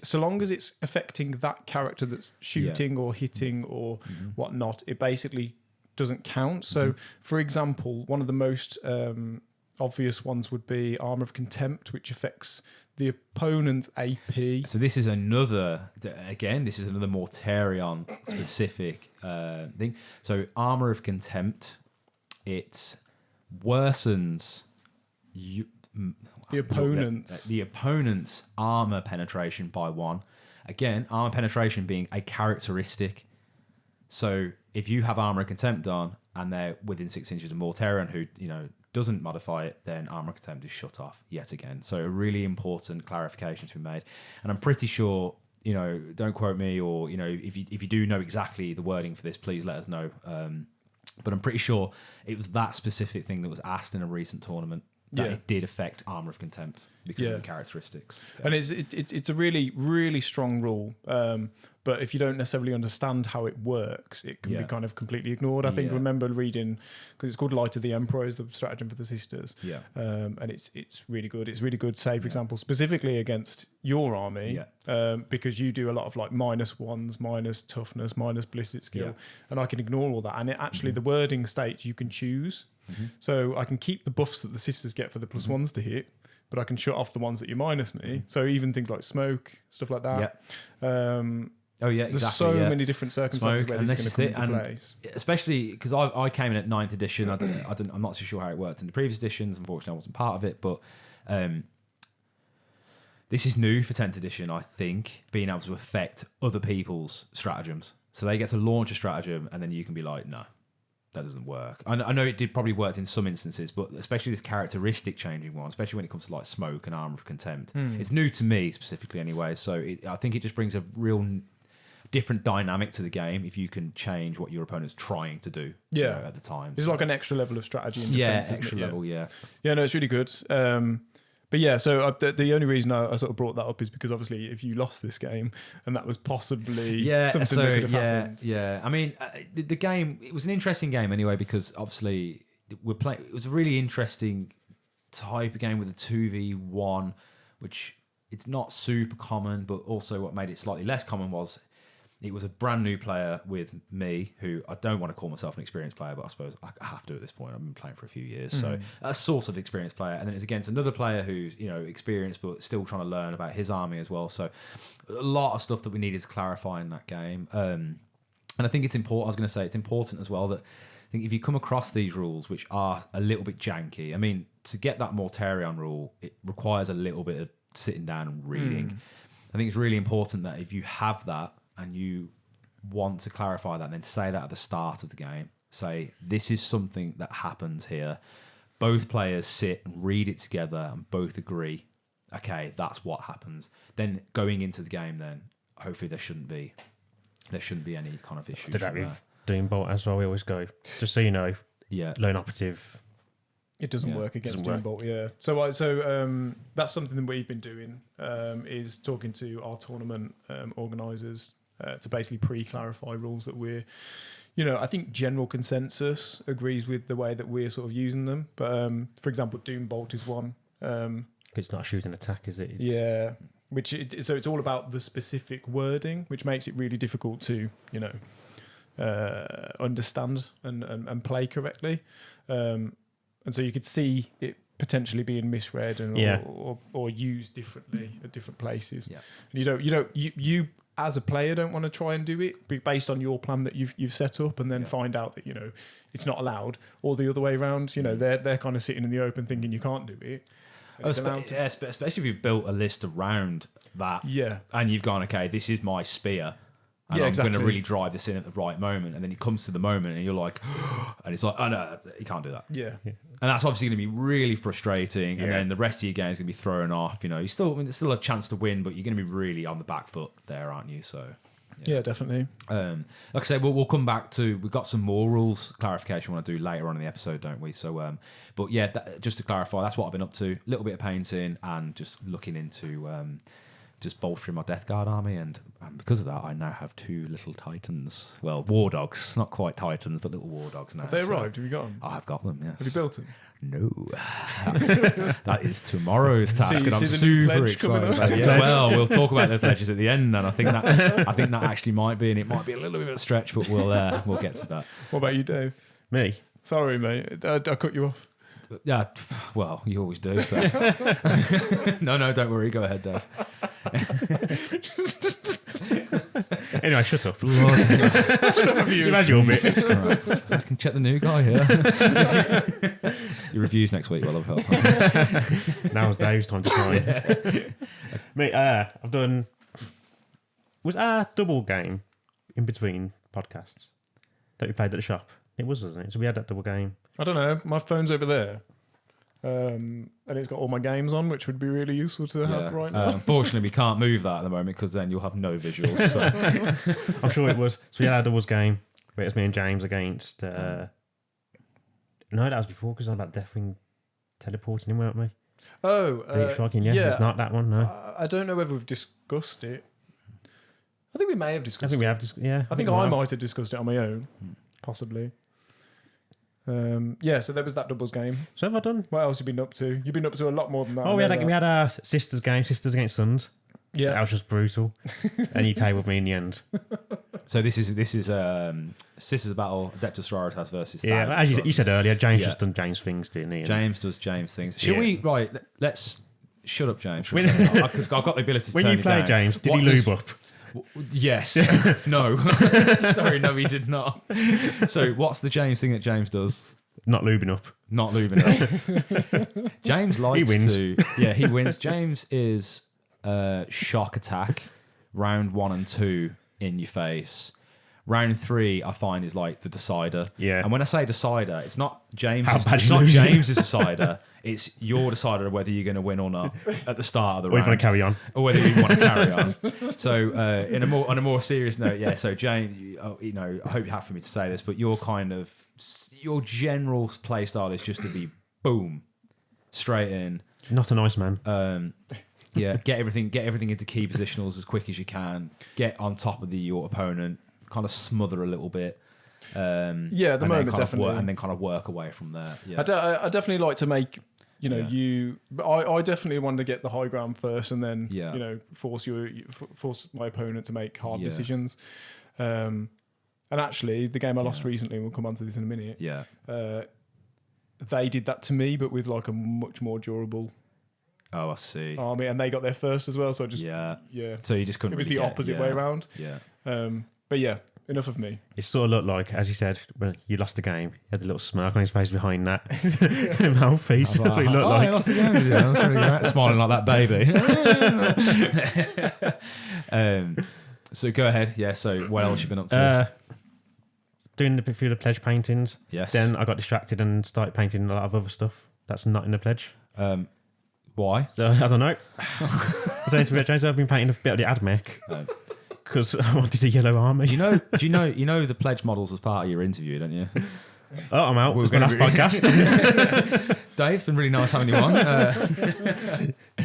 so long as it's affecting that character that's shooting or hitting or whatnot. It basically doesn't count. So, for example, one of the most obvious ones would be Armor of Contempt, which affects the opponent's AP. So this is another Mortarion specific thing. So Armor of Contempt, it worsens the opponent's armor penetration by 1. Again, armor penetration being a characteristic. So if you have Armor of Contempt on and they're within 6 inches of Mortarion who doesn't modify it, then Armor of Contempt is shut off yet again. So a really important clarification to be made. And I'm pretty sure, don't quote me, or if you do know exactly the wording for this, please let us know. But I'm pretty sure it was that specific thing that was asked in a recent tournament that it did affect Armor of Contempt because of the characteristics. And it's a really, really strong rule. but if you don't necessarily understand how it works, it can be kind of completely ignored. I think I remember reading, because it's called Light of the Emperor is the stratagem for the sisters. Yeah. And it's really good. It's really good, say, for example, specifically against your army, because you do a lot of like -1s, minus toughness, minus ballistic skill, and I can ignore all that. And it actually, the wording states you can choose. So I can keep the buffs that the sisters get for the +1s to hit, but I can shut off the ones that you minus me. So even things like smoke, stuff like that. There's so many different circumstances where this is going to come into place. Especially because I came in at 9th edition. I'm not so sure how it worked in the previous editions. Unfortunately, I wasn't part of it. But this is new for 10th edition, I think, being able to affect other people's stratagems. So they get to launch a stratagem, and then you can be like, no, that doesn't work. I know it did probably work in some instances, but especially this characteristic changing one, especially when it comes to like smoke and armor of contempt. It's new to me specifically anyway. So I think it just brings a real different dynamic to the game if you can change what your opponent's trying to do at the time. It's like an extra level of strategy and defense. Extra level, Yeah, no, it's really good. But yeah, so the only reason I sort of brought that up is because obviously if you lost this game and that was possibly something that could have happened. Yeah. I mean, the game, it was an interesting game anyway because obviously it was a really interesting type of game with a 2v1, which it's not super common, but also what made it slightly less common was it was a brand new player with me, who I don't want to call myself an experienced player, but I suppose I have to at this point. I've been playing for a few years, so a sort of experienced player. And then it's against another player who's experienced, but still trying to learn about his army as well. So a lot of stuff that we needed to clarify in that game. And I think it's important. I was going to say it's important as well that I think if you come across these rules, which are a little bit janky, I mean, to get that Mortarion rule, it requires a little bit of sitting down and reading. I think it's really important that if you have that, and you want to clarify that, then say that at the start of the game. Say, this is something that happens here. Both players sit and read it together and both agree, okay, that's what happens. Then going into the game, then hopefully there shouldn't be any kind of issues. Did that with Doombolt as well? We always go, just so you know, lone operative. It doesn't work against Doombolt, So that's something that we've been doing, is talking to our tournament organisers to basically pre-clarify rules that we're, I think general consensus agrees with the way that we're sort of using them. But for example, Doombolt is one. It's not a shooting attack, is it? So it's all about the specific wording, which makes it really difficult to, understand and play correctly. And so you could see it potentially being misread or used differently at different places. Yeah. You as a player don't want to try and do it based on your plan that you've set up, and then find out that it's not allowed, or the other way around. They're kind of sitting in the open thinking you can't do it. Especially if you've built a list around that, and you've gone, okay, this is my spear. And I'm going to really drive this in at the right moment. And then it comes to the moment and you're like, and it's like, oh no, you can't do that. Yeah. And that's obviously going to be really frustrating. And then the rest of your game is going to be thrown off. There's still a chance to win, but you're going to be really on the back foot there, aren't you? So, yeah, definitely. Like I said, we'll come back to, we've got some more rules clarification we want to do later on in the episode, don't we? So, but yeah, just to clarify, that's what I've been up to. A little bit of painting and just looking into, just bolstering my Death Guard army, and because of that, I now have 2 little Titans. Well, War Dogs, not quite Titans, but little War Dogs now. Have they arrived? Have you got them? I have got them, yes. Have you built them? No. That is tomorrow's task, and I'm super excited about it. Well, we'll talk about the pledges at the end, and I think that actually might be, and it might be a little bit of a stretch, but we'll get to that. What about you, Dave? Me? Sorry, mate. I cut you off. Yeah, well, you always do. So. No, don't worry. Go ahead, Dave. Anyway, shut up. That's enough of you. You've had your bit. I can check the new guy here. Your reviews next week, well, I've helped. Now's Dave's time to shine. Mate, I've done... Was our double game in between podcasts that we played at the shop? It was, wasn't it? So we had that double game. I don't know. My phone's over there. And it's got all my games on, which would be really useful to have right now. Unfortunately, we can't move that at the moment because then you'll have no visuals. So. I'm sure it was. So we had our doubles game where it was me and James against... No, that was before because I was about Deathwing teleporting in, weren't we? Oh. Deep striking, yeah. It's not that one, no. I don't know whether we've discussed it. I think we may have discussed. I think we have. I think I might have discussed it on my own, possibly. So there was that doubles game. So have I done? What else have you been up to? You've been up to a lot more than that. Oh, we had our sisters game, sisters against sons. Yeah, that was just brutal. And you tabled me in the end. So this is Sisters Battle, Adeptus Sororitas versus as you said earlier, James just done James things, didn't he? James does James things. Should we let's shut up, James. I've got the ability to when turn you play down. James, did he lube up? Yes. No. Sorry, no, he did not. So what's the James thing that James does? Not lubing up. Not lubing up. James likes to... Yeah, he wins. James is shock attack, round 1 and 2 in your face. Round 3, I find, is like the decider. Yeah. And when I say decider, it's not James. It's not James' decider. It's your decider of whether you're going to win or not at the start of the round. Or you want to carry on. Or whether you want to carry on. So, on a more serious note, yeah. So, James, I hope you're happy for me to say this, but your general play style is just to be boom, straight in. Not a nice man. Yeah, get everything into key positionals as quick as you can. Get on top of your opponent. Kind of smother a little bit. The moment definitely, and then kind of work away from there. Yeah. I definitely like to make I definitely want to get the high ground first, and then force my opponent to make hard decisions. And actually, the game I lost recently, we'll come on to this in a minute. Yeah, they did that to me, but with like a much more durable. Oh, I see. Army, and they got there first as well. So I just So you just couldn't. It was really the opposite way around. Yeah. But yeah, enough of me. It sort of looked like, as you said, when you lost the game, he had the little smirk on his face behind that mouthpiece. That's what he looked like. I lost the game. That's really great. Smiling like that baby. So go ahead. Yeah. So what else you been up to? Doing a few of the pledge paintings. Yes. Then I got distracted and started painting a lot of other stuff that's not in the pledge. Why? So I don't know. I was saying to James, I've been painting a bit of the AdMech. Because I wanted a yellow army. Do you know the pledge models was part of your interview, don't you? Oh, I'm out. We're going to podcast. Dave, it's been really nice having you on.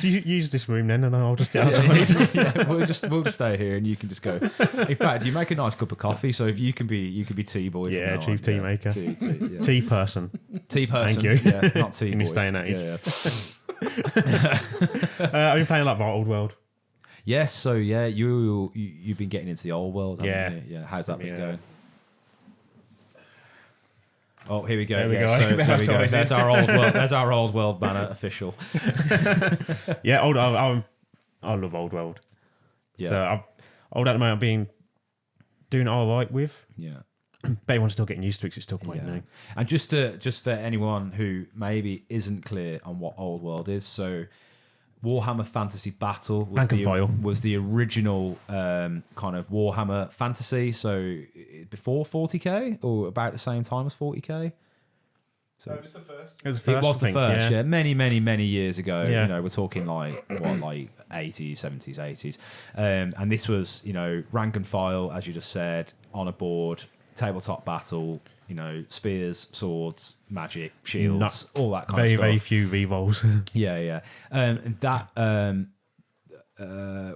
Do you use this room then, and I'll just get outside. We'll just stay here, and you can just go. In fact, you make a nice cup of coffee, so if you can be tea boy. Yeah, chief tea maker. Tea person. Tea person. Thank you. Yeah, not tea boy. In this day and age. Yeah. I've been playing a lot of Old World. Yes, so yeah, you've been getting into the old world. Yeah. Yeah. How's that been going? Oh, here we go. There we go. So, there we go. There's our old world. There's our old world banner official. Yeah, I love Old World. Yeah. So old at the moment, I've been doing all right with. Yeah. But everyone's still getting used to it because it's still quite new. And just for anyone who maybe isn't clear on what Old World is, so Warhammer Fantasy Battle was the original kind of Warhammer Fantasy. So before 40k or about the same time as 40k. So it was the first. It was the first. Yeah. Many years ago. Yeah. We're talking like 80s, 70s, 80s. And this was, rank and file, as you just said, on a board, tabletop battle. Spears, swords, magic, shields, all that kind of stuff. Very few rerolls. Yeah.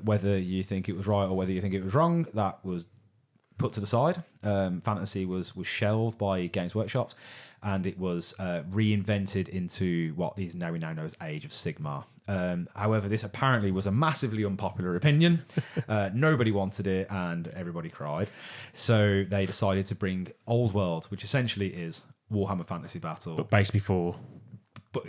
Whether you think it was right or whether you think it was wrong, that was put to the side. Fantasy was shelved by Games Workshops, and it was reinvented into what we now know as Age of Sigmar. However, this apparently was a massively unpopular opinion. Nobody wanted it, and everybody cried. So they decided to bring Old World, which essentially is Warhammer Fantasy Battle, but based before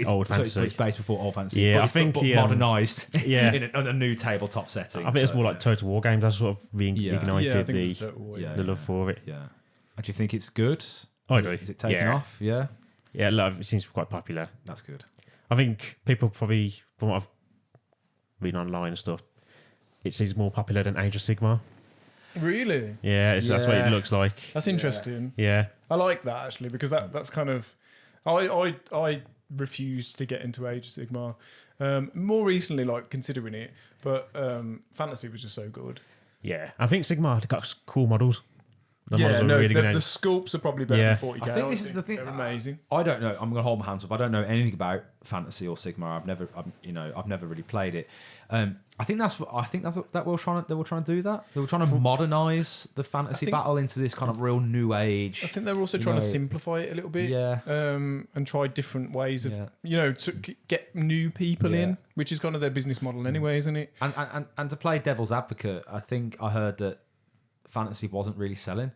Old Fantasy. It's based before Old Fantasy. Yeah, I think modernised. Yeah, in a new tabletop setting. I think it's more like Total War games. That sort of reignited the love for it. Yeah. And do you think it's good? I do. Is it taking off? Yeah. Yeah, it seems quite popular. That's good. I think people probably, from what I've read online and stuff, it seems more popular than Age of Sigmar. Really? Yeah, that's what it looks like. That's interesting. Yeah. I like that actually, because that's kind of I refused to get into Age of Sigmar. More recently, like considering it, but Fantasy was just so good. Yeah, I think Sigmar got cool models. The sculpts are probably better than 40k. I think this is the thing. They're amazing. I don't know. I'm going to hold my hands up. I don't know anything about Fantasy or Sigmar. I've never really played it. I think that's what they were trying to do. That they were trying to modernise the fantasy battle into this kind of real new age. I think they were also trying to simplify it a little bit. Yeah. And try different ways of to get new people in, which is kind of their business model anyway, isn't it? And to play devil's advocate, I think I heard that Fantasy wasn't really selling.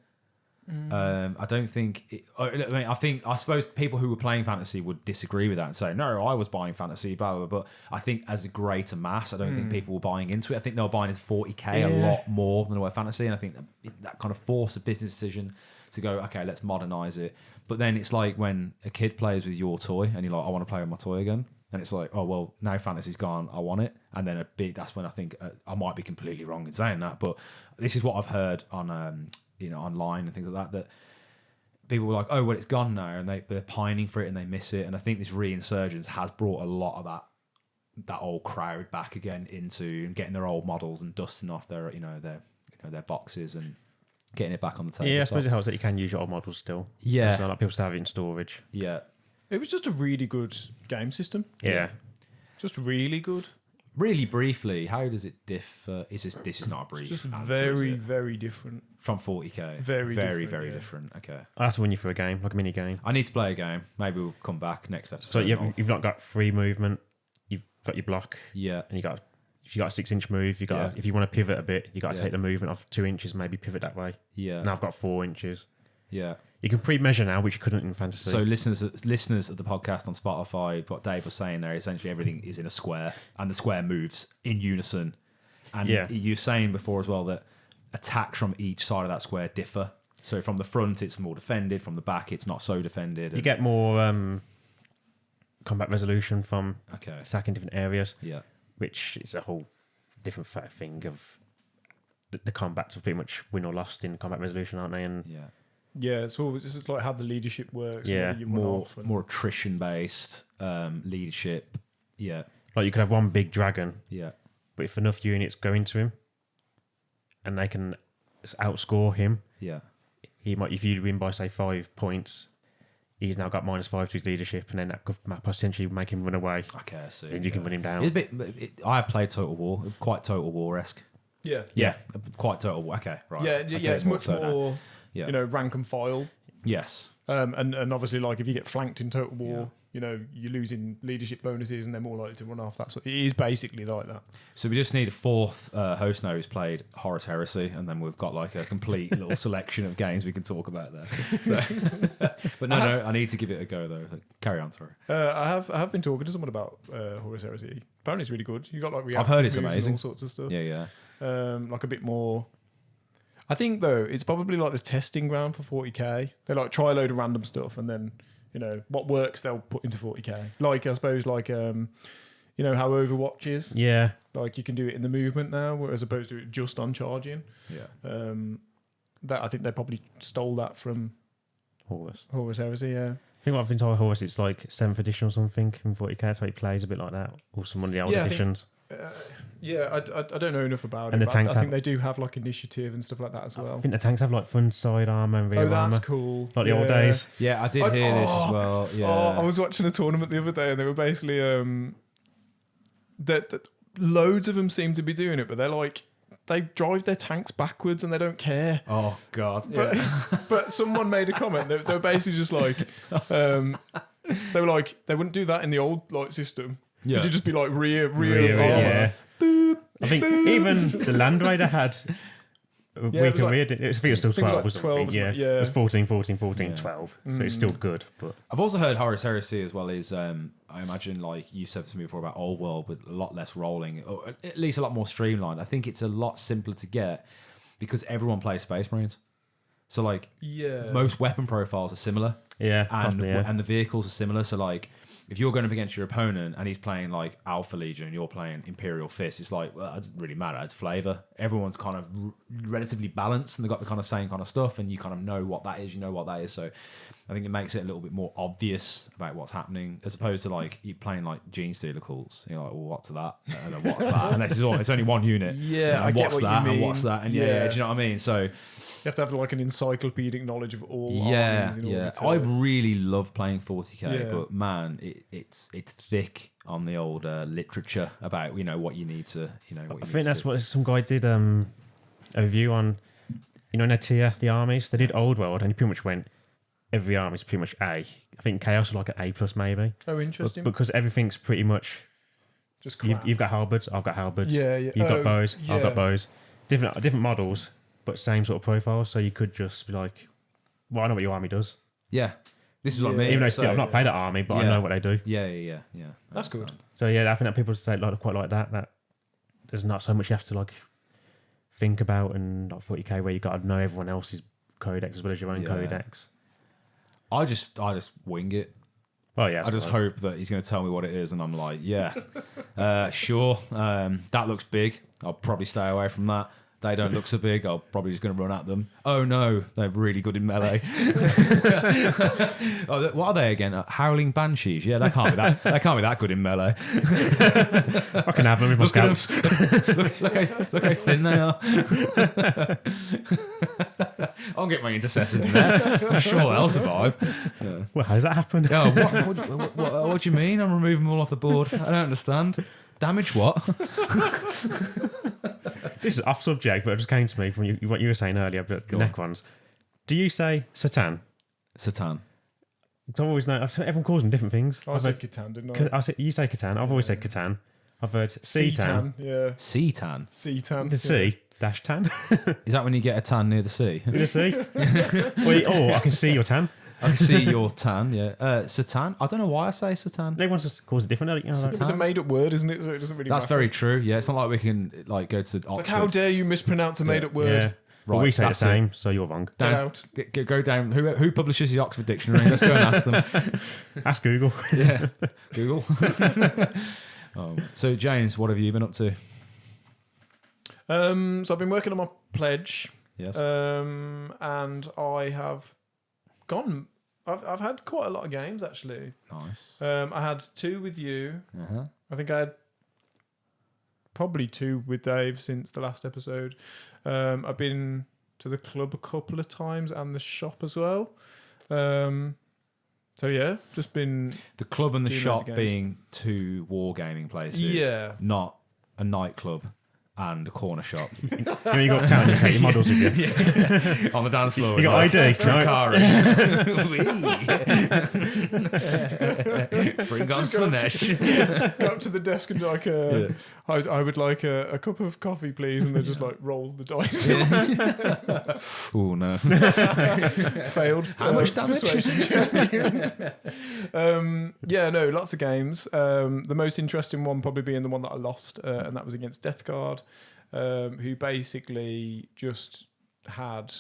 I don't think. I suppose people who were playing Fantasy would disagree with that and say, "No, I was buying Fantasy." Blah blah. But I think as a greater mass, I don't think people were buying into it. I think they were buying into 40k a lot more than they were Fantasy, and I think that kind of forced a business decision to go, "Okay, let's modernize it." But then it's like when a kid plays with your toy, and you're like, "I want to play with my toy again." And it's like, oh, well, now Fantasy's gone, I want it. And then that's when I think, I might be completely wrong in saying that, but this is what I've heard on, online and things like that people were like, oh, well, it's gone now. And they're pining for it and they miss it. And I think this reinsurgence has brought a lot of that old crowd back again into getting their old models and dusting off their boxes and getting it back on the table. Yeah, I suppose it helps that you can use your old models still. Yeah. So, like, people still have it in storage. Yeah. It was just a really good game system. Yeah. Just really good. Really briefly, how does it differ? This is not a brief. It's just answer, very, very different. From 40k. Very different. Okay. I'll have to win you for a game, like a mini game. I need to play a game. Maybe we'll come back next episode. So you've not got free movement. You've got your block. Yeah. And you got a 6-inch move. If you want to pivot a bit, you got to take the movement off 2 inches, maybe pivot that way. Yeah. Now I've got 4 inches. Yeah. You can pre-measure now, which you couldn't in Fantasy. So listeners of the podcast on Spotify, what Dave was saying there, essentially everything is in a square, and the square moves in unison. And you're saying before as well that attacks from each side of that square differ. So from the front, it's more defended. From the back, it's not so defended. You get more combat resolution from attacking different areas. Yeah. Which is a whole different thing of the combats are pretty much win or lost in combat resolution, aren't they? And yeah, so this is like how the leadership works. Yeah, more attrition based leadership. Yeah, like you could have one big dragon. Yeah, but if enough units go into him, and they can outscore him. Yeah, he might. If you win by say 5 points, he's now got -5 to his leadership, and then that could potentially make him run away. Okay, I see. And you can run him down. It's a bit. I played Total War, quite Total War-esque. Yeah, quite Total War. Okay, right. Yeah, okay, it's much more. Yeah. Rank and file. Yes. And obviously, like if you get flanked in Total War, you're losing leadership bonuses, and they're more likely to run off. It is basically like that. So we just need a fourth host now who's played Horus Heresy, and then we've got like a complete little selection of games we can talk about there. So, but no, I need to give it a go though. Carry on, sorry. I have been talking to someone about Horus Heresy. Apparently, it's really good. You got like reactive I've heard it's moves and amazing. all sorts of stuff. Yeah. Like a bit more. I think though it's probably like the testing ground for 40k. They like try a load of random stuff and then what works they'll put into 40k. Like I suppose like how Overwatch is. Yeah. Like you can do it in the movement now, as opposed to it just on charging. Yeah. That I think they probably stole that from Horus Heresy. Yeah. I think what I've been told Horus it's like 7th edition or something in 40k, so it plays a bit like that, or some of the old editions. I don't know enough about and it. The tanks I think they do have like initiative and stuff like that as well. I think the tanks have like front side armor and rear armor. That's cool. Like the old days. Yeah, I did hear this as well. Yeah. I was watching a tournament the other day and they were basically that loads of them seem to be doing it, but they're like they drive their tanks backwards and they don't care. Oh god. But someone made a comment. They were basically just like they were like they wouldn't do that in the old like system. Yeah. It'd just be like rear armor. Yeah. Boop, I think even the Land Raider had weaker rear. I think it was still 12 or something. 12, yeah. It was 14, 12. So it's still good. But I've also heard Horus Heresy as well is I imagine like you said to me before about Old World with a lot less rolling, or at least a lot more streamlined. I think it's a lot simpler to get because everyone plays Space Marines. So like most weapon profiles are similar. Yeah. And the vehicles are similar. So like if you're going up against your opponent and he's playing like Alpha Legion and you're playing Imperial Fist, it's like, well, it doesn't really matter. It's flavor. Everyone's kind of relatively balanced and they've got the kind of same kind of stuff and you kind of know what that is. You know what that is. So I think it makes it a little bit more obvious about what's happening as opposed to like you playing like Gene Stealer calls. You're like, well, what's that? And then what's that? And it's only one unit. Yeah, and I get what's what that? you mean. And what's that? And yeah, do you know what I mean? So have to have like an encyclopedic knowledge of all Yeah, armies in yeah. order to... I really love playing 40k, Yeah. but man, it's thick on the old literature about what you need to I think that's what some guy did a review on. In a tier, the armies they did Old World, and he pretty much went every army's pretty much A. I think Chaos is like an A plus maybe. Oh, interesting. Because everything's pretty much Just crap. you've got halberds, I've got halberds. Yeah, yeah. You've got bows, yeah. I've got bows. Different models, but same sort of profiles. So you could just be like, well, I know what your army does. Yeah, this is what I Yeah. mean. Even though So, I've not played that army, but I know what they do. Yeah. That's good. So yeah, I think that people say quite like that. That there's not so much you have to like think about, and like 40k where you got to know everyone else's codex as well as your own codex. I just wing it. Well, yeah. I just hope that he's going to tell me what it is, and I'm like, yeah, sure. That looks big. I'll probably stay away from that. They don't look so big. I'm probably just going to run at them. Oh no, they're really good in melee. What are they again? Howling Banshees. Yeah, they can't be that. They can't be that good in melee. I can have them with my scouts. Look how thin they are. I'll get my intercessors in there. I'm sure they'll survive. Yeah. Well, how did that happen? Yeah, what do you mean? I'm removing them all off the board. I don't understand. Damage what? This is off subject, but it just came to me from what you were saying earlier about the neck ones. Do you say Sutton? Satan. I've always known. Everyone calls them different things. I said Catan, didn't I? You say Catan. I've always said Catan. I've heard C-tan. Yeah. C-tan. C-tan. The C dash tan. Is that when you get a tan near the sea? The C. I can see your tan. I can see your tan, yeah. Satan? I don't know why I say Satan. Everyone just calls it different. It's a made-up word, isn't it? So it doesn't really That's matter. very true, yeah. It's not like we can go to Oxford. Like, how dare you mispronounce a made-up word? Yeah. Right, Well, we say the that's same, so you're wrong. Go down. Who publishes the Oxford Dictionary? Let's go and ask them. Ask Google. Yeah, Google. So, James, what have you been up to? So I've been working on my pledge. Yes. And I have gone. I've had quite a lot of games actually. Nice. I had 2 with you. Uh-huh. I think I had probably 2 with Dave since the last episode. I've been to the club a couple of times and the shop as well. So yeah, just been The club and the doing shop loads of games. being 2 wargaming places. Yeah. Not a nightclub and a corner shop. You got town, you take your models with you. On the dance floor. You got ID. Bring on Just go up Slanesh. go up to the desk and like I would like a cup of coffee, please, and they just like roll the dice. Oh no. Failed. How much damage? Yeah, no, lots of games. The most interesting one probably being the one that I lost, and that was against Death Guard, who basically just had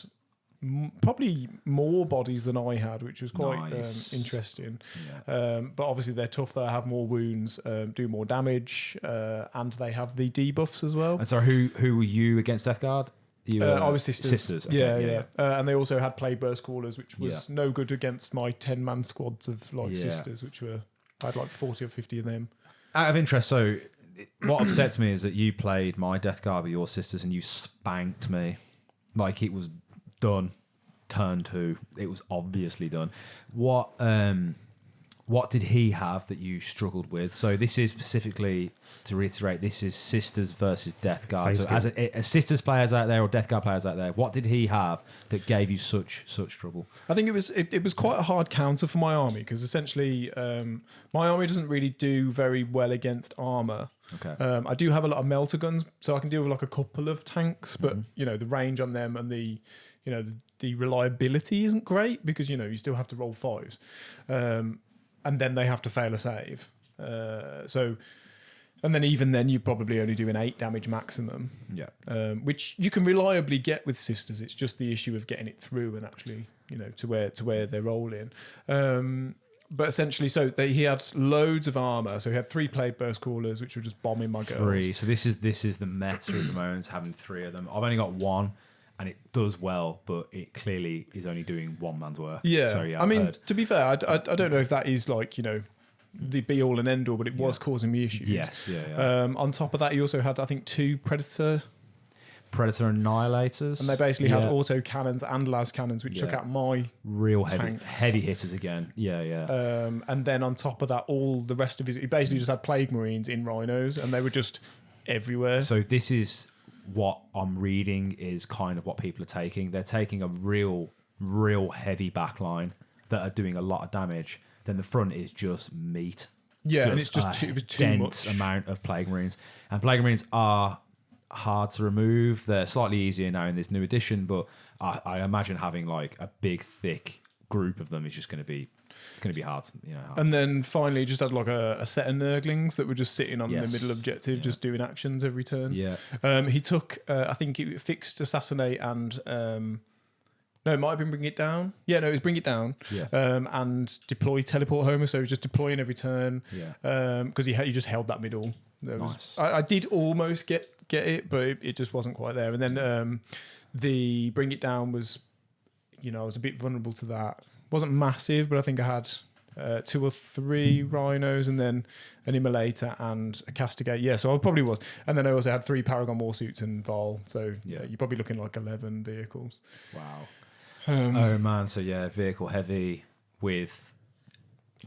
probably more bodies than I had, which was quite Nice. interesting. Yeah. But obviously they're tough. They have more wounds, do more damage, and they have the debuffs as well. And so who were you against Death Guard? You I was sisters. Sisters. Okay, Yeah. And they also had Plague Burst Callers, which was Yeah. no good against my 10-man squads of like Yeah. sisters, which were I had like 40 or 50 of them. Out of interest, so what upsets me is that you played my Death Guard with your sisters and you spanked me. Like it was done. Turn 2. It was obviously done. What did he have that you struggled with? So this is specifically, to reiterate, this is sisters versus Death Guard. So as a sisters players out there or Death Guard players out there, what did he have that gave you such trouble? I think it was quite a hard counter for my army because essentially my army doesn't really do very well against armor. Okay. I do have a lot of melter guns, so I can deal with like a couple of tanks, but the range on them and the reliability isn't great because you still have to roll 5s, and then they have to fail a save. And then even then, you probably only do an 8 damage maximum. Yeah. Which you can reliably get with sisters. It's just the issue of getting it through and actually, to where they're rolling. But essentially, he had loads of armor. So he had 3 Plague Burst Callers, which were just bombing my girls. 3. So this is the meta at the moment, is having 3 of them. I've only got 1, and it does well, but it clearly is only doing one man's work. Yeah. So yeah, I mean, to be fair, I don't know if that is like, the be all and end all, but it was causing me issues. Yes, yeah. On top of that, he also had, I think, 2 Predator Predator Annihilators. And they basically had auto cannons and las cannons, which took out my real heavy hitters again. Yeah. And then on top of that, all the rest of he basically just had Plague Marines in Rhinos, and they were just everywhere. So this is what I'm reading is kind of what people are taking. They're taking a real heavy backline that are doing a lot of damage. Then the front is just meat. Yeah, and it was too much amount of Plague Marines. And Plague Marines are hard to remove. They're slightly easier now in this new edition, but I imagine having like a big, thick group of them is just going to be hard. And then finally, just had like a set of Nurglings that were just sitting on the middle objective, just doing actions every turn. Yeah. He took, I think it fixed Assassinate and no, it might have been Bring It Down. Yeah, no, it was Bring It Down. Yeah. And deploy Teleport Homer, so he was just deploying every turn. Yeah. Because he just held that middle. Nice. I did almost get it, but it just wasn't quite there. And then the Bring It Down was, I was a bit vulnerable to that. Wasn't massive, but I think I had 2 or 3 Rhinos and then an Immolator and a Castigate. Yeah, so I probably was. And then I also had 3 Paragon Warsuits and Vol. So you're probably looking like 11 vehicles. Wow. Oh man, so vehicle heavy with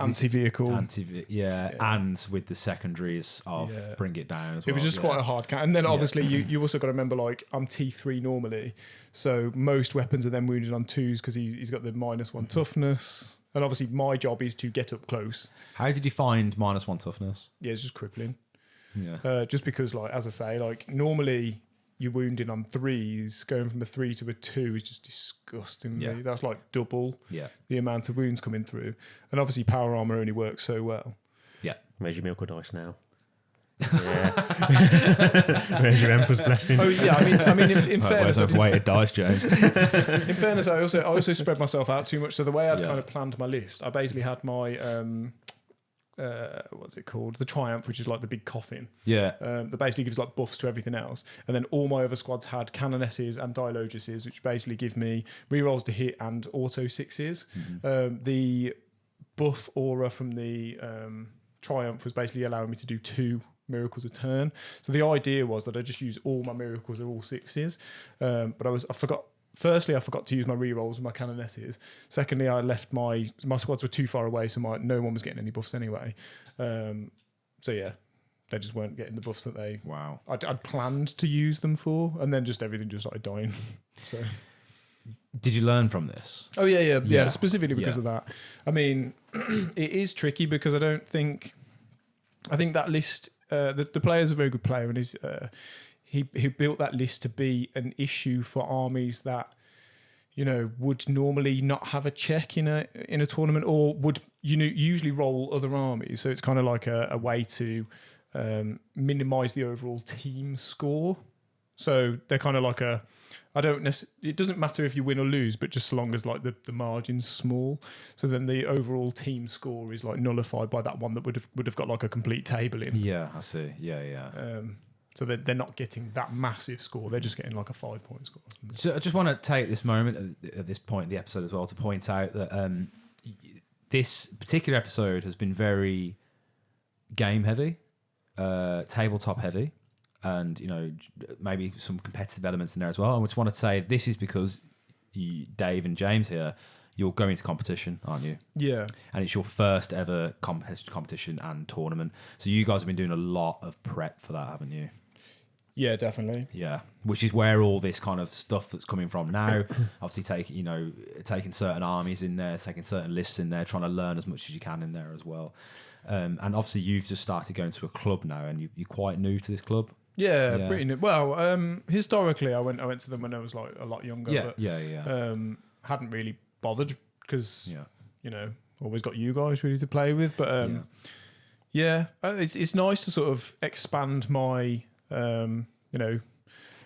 anti-vehicle, and with the secondaries of Bring It Down as well. It was just quite a hard count. And then obviously you also got to remember, like, I'm T3 normally, so most weapons are then wounded on 2s because he's got the -1 toughness. And obviously my job is to get up close. How did you find -1 toughness? Yeah, it's just crippling. Yeah. Just because, like, as I say, like, normally you're wounded on 3s, going from a 3 to a 2 is just disgusting. Yeah. That's like double the amount of wounds coming through. And obviously power armor only works so well. Yeah. Where's your Miracle Dice now? Yeah. Where's your Emperor's Blessing? Oh yeah, I mean, in fairness, I've weighted dice, James. In fairness, I also spread myself out too much. So the way I'd kind of planned my list, I basically had my what's it called? The Triumph, which is like the big coffin. Yeah. That basically gives like buffs to everything else. And then all my other squads had Canonesses and Diloguses, which basically give me rerolls to hit and auto 6s. Mm-hmm. The buff aura from the Triumph was basically allowing me to do 2 miracles a turn. So the idea was that I just use all my miracles are all 6s. But I forgot. Firstly, I forgot to use my rerolls with my Canonesses. Secondly, I left my squads were too far away, so no one was getting any buffs anyway. So yeah, they just weren't getting the buffs that they. Wow. I'd planned to use them for, and then just everything just started dying. So. Did you learn from this? Oh yeah. Specifically because of that. I mean, it is tricky because I think that list. The player's a very good player, and he built that list to be an issue for armies that, would normally not have a check in a tournament, or would usually roll other armies. So it's kind of like a way to minimize the overall team score. So they're kind of like it doesn't matter if you win or lose, but just so long as like the margin's small. So then the overall team score is like nullified by that one that would have got like a complete table in. Yeah, I see. Yeah. So they're not getting that massive score. They're just getting like a 5-point score. So I just want to take this moment at this point in the episode as well to point out that this particular episode has been very game heavy, tabletop heavy, and maybe some competitive elements in there as well. I just want to say this is because Dave and James here, you're going to competition, aren't you? Yeah. And it's your first ever competition and tournament. So you guys have been doing a lot of prep for that, haven't you? Yeah, definitely. Yeah, which is where all this kind of stuff that's coming from now. Obviously, taking certain armies in there, taking certain lists in there, trying to learn as much as you can in there as well. And obviously, you've just started going to a club now, and you're quite new to this club. Yeah, pretty new. Well, historically, I went to them when I was like a lot younger. Yeah. Hadn't really bothered because always got you guys really to play with. But it's nice to sort of expand my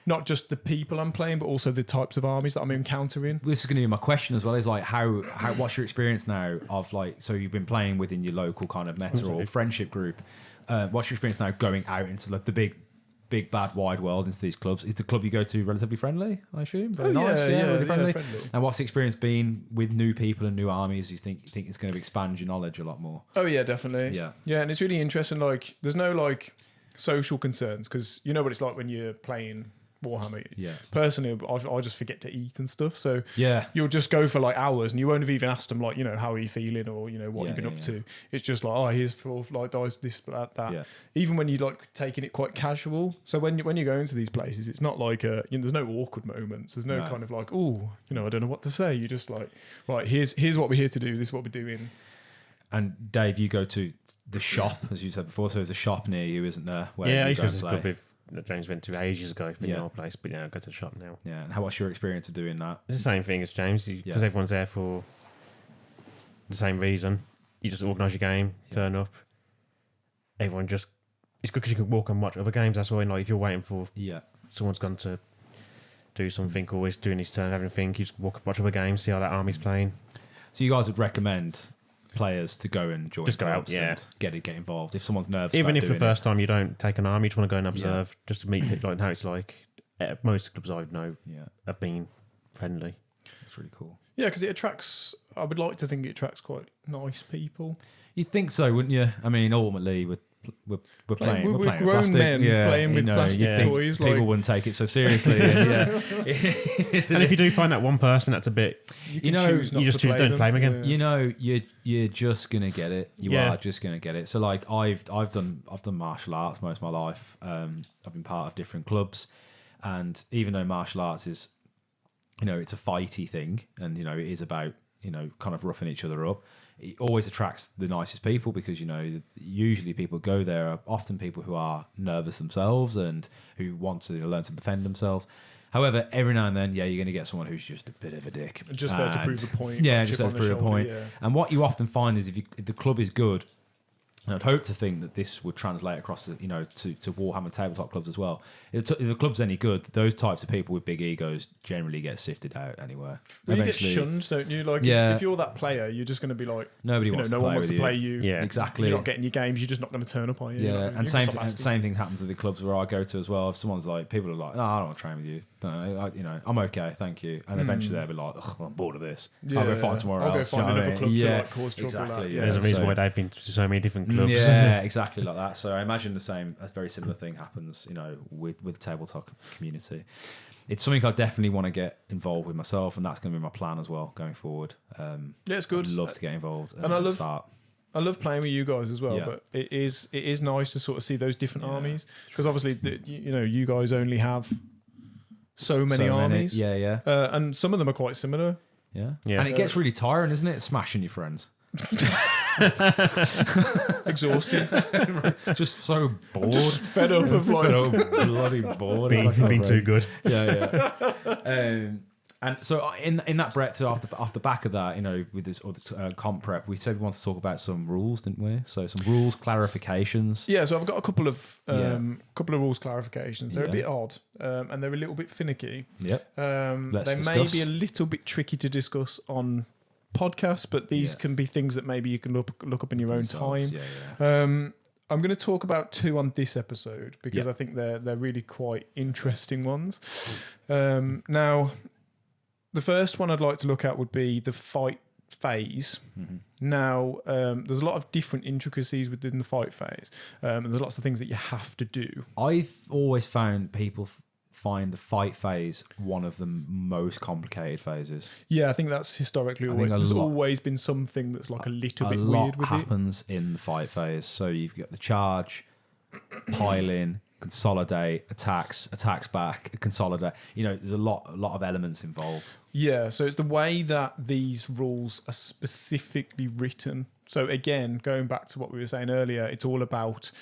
not just the people I'm playing, but also the types of armies that I'm encountering. This is going to be my question as well. Is like how what's your experience now of like, so you've been playing within your local kind of meta or friendship group. What's your experience now going out into like the big bad wide world, into these clubs? Is the club you go to relatively friendly, I assume? Very nice, really friendly. And what's the experience been with new people and new armies? You think it's going to expand your knowledge a lot more? Oh yeah, definitely. Yeah, and it's really interesting. Like, there's no like social concerns because you know what it's like when you're playing Warhammer. Yeah. Personally, I just forget to eat and stuff. So Yeah. you'll just go for like hours, and you won't have even asked them like, you know, how are you feeling, or you know what you've been up to. It's just like, oh, here's 4 like dice, this, that. Yeah. Even when you like taking it quite casual. So when you go into these places, it's not like there's no awkward moments. There's no kind of like, oh, you know, I don't know what to say. You just like, right, here's what we're here to do. This is what we're doing. And Dave, you go to the shop, as you said before. So there's a shop near you, isn't there? Where yeah, you it's go and a play? club that James went to ages ago in your place, but I go to the shop now. Yeah, and what's your experience of doing that? It's the same thing as James, because everyone's there for the same reason. You just organise your game, turn up. Everyone just... It's good because you can walk and watch other games. That's why, like, if you're waiting for someone's gone to do something or is doing his turn, having a think, you just walk and watch other games, see how that army's playing. So you guys would recommend players to go and join, just go out, and get involved if someone's nervous. Even if the doing first time you don't take an army, you just want to go and observe, just to meet people, like how it's like. Most clubs I know have been friendly. It's really cool. Yeah, because it attracts. I would like to think it attracts quite nice people. You'd think so, wouldn't you? I mean, ultimately, we're playing We're with grown plastic. men playing with plastic toys. People wouldn't take it so seriously. And, and if you do find that one person that's a bit, you just don't play them again. You know, you're just gonna get it. You are just gonna get it. So like I've done martial arts most of my life. I've been part of different clubs, and even though martial arts is, you know, it's a fighty thing, and you know it is about, you know, kind of roughing each other up. It always attracts the nicest people because, you know, usually people go there are often people who are nervous themselves and who want to learn to defend themselves. However, every now and then, you're going to get someone who's just a bit of a dick. Just there to prove a point. Yeah, just there to prove a point. Yeah. And what you often find is if the club is good, and I'd hope to think that this would translate across, to Warhammer tabletop clubs as well. If the club's any good, those types of people with big egos generally get sifted out anywhere. Well, you get shunned, don't you? Like, if you're that player, you're just going to be like, nobody wants to no play one wants with to play you. Yeah, exactly. You're not getting your games. You're just not going to turn up on you. Yeah, and same thing happens with the clubs where I go to as well. If someone's like, people are like, no, I don't want to train with you. No, I'm okay, thank you. And eventually they'll be like, I'm bored of this. I'll go find somewhere else. I'll go find another club to like cause trouble. Exactly. There's a reason why they've been to so many different clubs. Yeah, exactly like that. So I imagine a very similar thing happens, you know, with the tabletop community. It's something I definitely want to get involved with myself, and that's going to be my plan as well going forward. It's good. I'd love to get involved and I love playing with you guys as well, but it is nice to sort of see those different armies, because obviously you guys only have so many armies. Yeah. And some of them are quite similar. Yeah. And it gets really tiring, isn't it? Smashing your friends. Exhausting. Just so bored. I'm just fed up of like bloody bored. Being too good. Yeah. And so in that breadth, off the back of that, you know, with this comp prep, we said we wanted to talk about some rules, didn't we? So some rules clarifications. Yeah, so I've got a couple of rules clarifications. They're a bit odd, and they're a little bit finicky. Yep. They may be a little bit tricky to discuss on podcasts, but these can be things that maybe you can look up in your own time. I'm going to talk about 2 on this episode because I think they're really quite interesting ones. Now, the first one I'd like to look at would be the fight phase. Mm-hmm. Now, there's a lot of different intricacies within the fight phase. There's lots of things that you have to do. I've always found people find the fight phase one of the most complicated phases. Yeah, I think that's historically there's always been something that's like a little bit weird with it. A lot happens in the fight phase. So you've got the charge, pile in, consolidate, attacks back, consolidate. You know, there's a lot of elements involved. Yeah, so it's the way that these rules are specifically written. So again, going back to what we were saying earlier, it's all about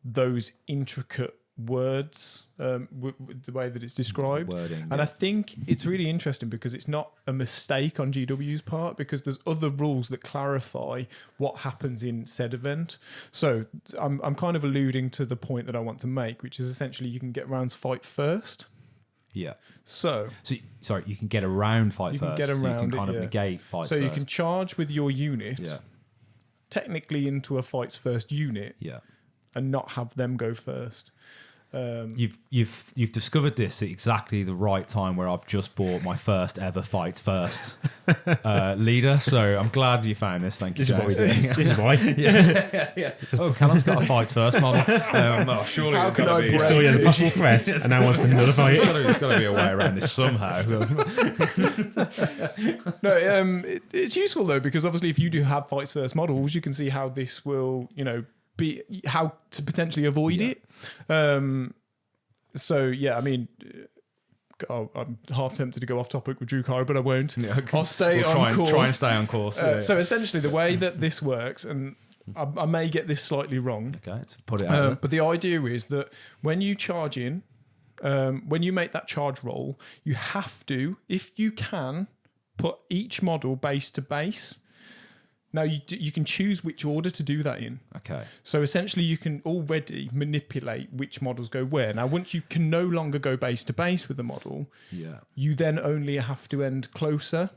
those intricate words, with the way that it's described. Wording, and I think it's really interesting because it's not a mistake on GW's part, because there's other rules that clarify what happens in said event. So I'm kind of alluding to the point that I want to make, which is essentially you can get rounds fight first. Yeah. So sorry, you can get around fight first. Get around you can kind of negate fight first. So you can charge with your unit, technically into a fight's first unit, and not have them go first. You've discovered this at exactly the right time where I've just bought my first ever Fights First leader. So I'm glad you found this. Thank you, James. This is why. yeah. Oh, Callum's got a Fights First model. Surely How it's can got I to be. break? So he has a possible threat, and now wants to nullify it. There's got to be a way around this somehow. No, it's useful though, because obviously if you do have Fights First models, you can see how this will, be how to potentially avoid it. So yeah, I mean, I'm half tempted to go off topic with Drukari, but I won't. Yeah, I'll stay on course. Try and stay on course. So essentially, the way that this works, and I may get this slightly wrong. Okay, let's put it out. But the idea is that when you charge in, when you make that charge roll, you have to, if you can, put each model base to base. Now, you can choose which order to do that in. Okay. So essentially, you can already manipulate which models go where. Now, once you can no longer go base to base with the model, you then only have to end closer.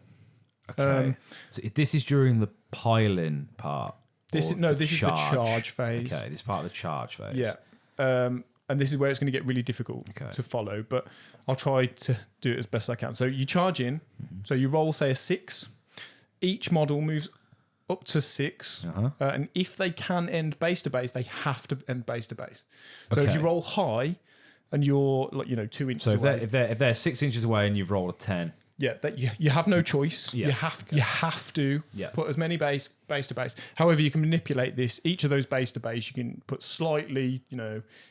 Okay. So this is during the pile-in part? This is the charge phase. Okay, this is part of the charge phase. Yeah. And this is where it's going to get really difficult to follow, but I'll try to do it as best I can. So you charge in, so you roll, say, a 6. Each model moves up to 6, and if they can end base to base, they have to end base to base. So if you roll high and you're 2 inches away, if they're 6 inches away and you've rolled a 10, that you have no choice. You have to put as many base to base. However, you can manipulate this. Each of those base to base, you can put slightly.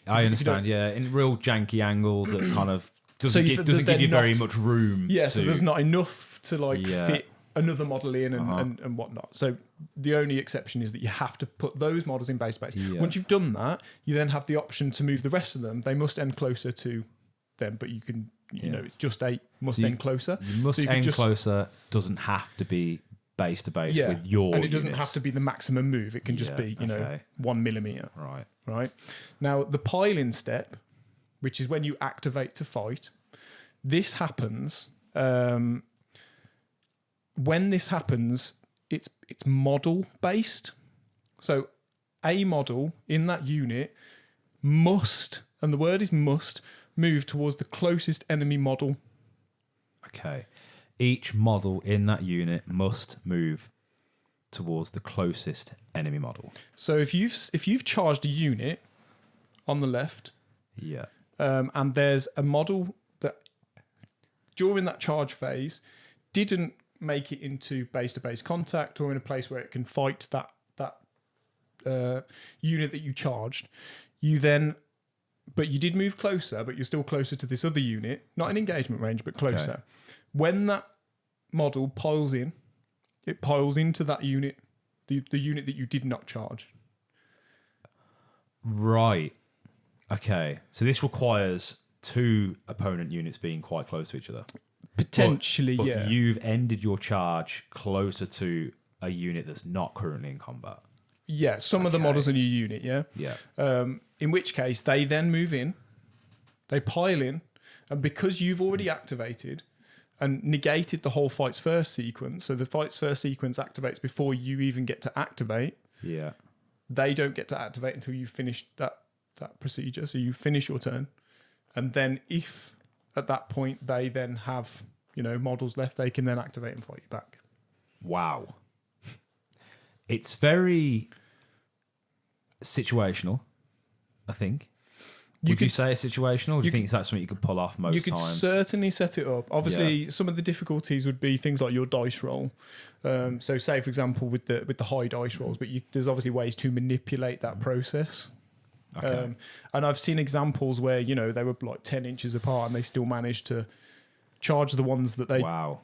I understand. In real janky angles that kind of doesn't give you very much room. Yeah, so there's not enough to fit another model in and whatnot. So the only exception is that you have to put those models in base to base. Once you've done that, you then have the option to move the rest of them. They must end closer to them, but you can. It's just 8 must end closer. You must end closer. Doesn't have to be base to base with your. And it doesn't have to be the maximum move. It can just be 1 millimeter. Right. Now the pile-in step, which is when you activate to fight. This happens. When this happens, it's model based. So a model in that unit must, and the word is must, move towards the closest enemy model. Okay. Each model in that unit must move towards the closest enemy model. So if you've charged a unit on the left, and there's a model that during that charge phase didn't make it into base-to-base contact or in a place where it can fight that unit that you charged, but you did move closer, but you're still closer to this other unit, not in engagement range, but closer. Okay. When that model piles in, it piles into that unit, the unit that you did not charge. Right. Okay. So this requires 2 opponent units being quite close to each other. Potentially, but you've ended your charge closer to a unit that's not currently in combat. Yeah, some of the models in your unit, in which case, they then move in, they pile in, and because you've already activated and negated the whole Fights First sequence, so the Fights First sequence activates before you even get to activate, they don't get to activate until you've finished that procedure. So you finish your turn, and then if at that point they then have models left, they can then activate and fight you back. Wow. It's very situational, I think. Would you say it's situational, or do you think that's something you could pull off most times? You could certainly set it up. Obviously, some of the difficulties would be things like your dice roll. So say, for example, with the high dice rolls, but there's obviously ways to manipulate that process. Okay. And I've seen examples where, they were like 10 inches apart and they still managed to charge the ones that they... Wow.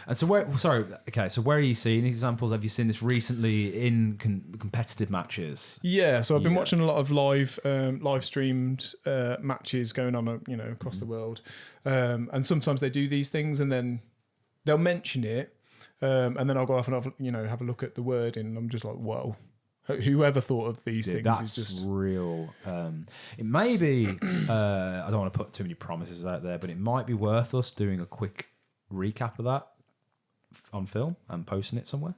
And so where are you seeing examples? Have you seen this recently in competitive matches? Yeah, so I've been watching a lot of live streamed matches going on, across the world. And sometimes they do these things and then they'll mention it, and then I'll go off and have a look at the wording, and I'm just like, whoa. Whoever thought of these things that's is just real. It may be, I don't want to put too many promises out there, but it might be worth us doing a quick recap of that on film and posting it somewhere.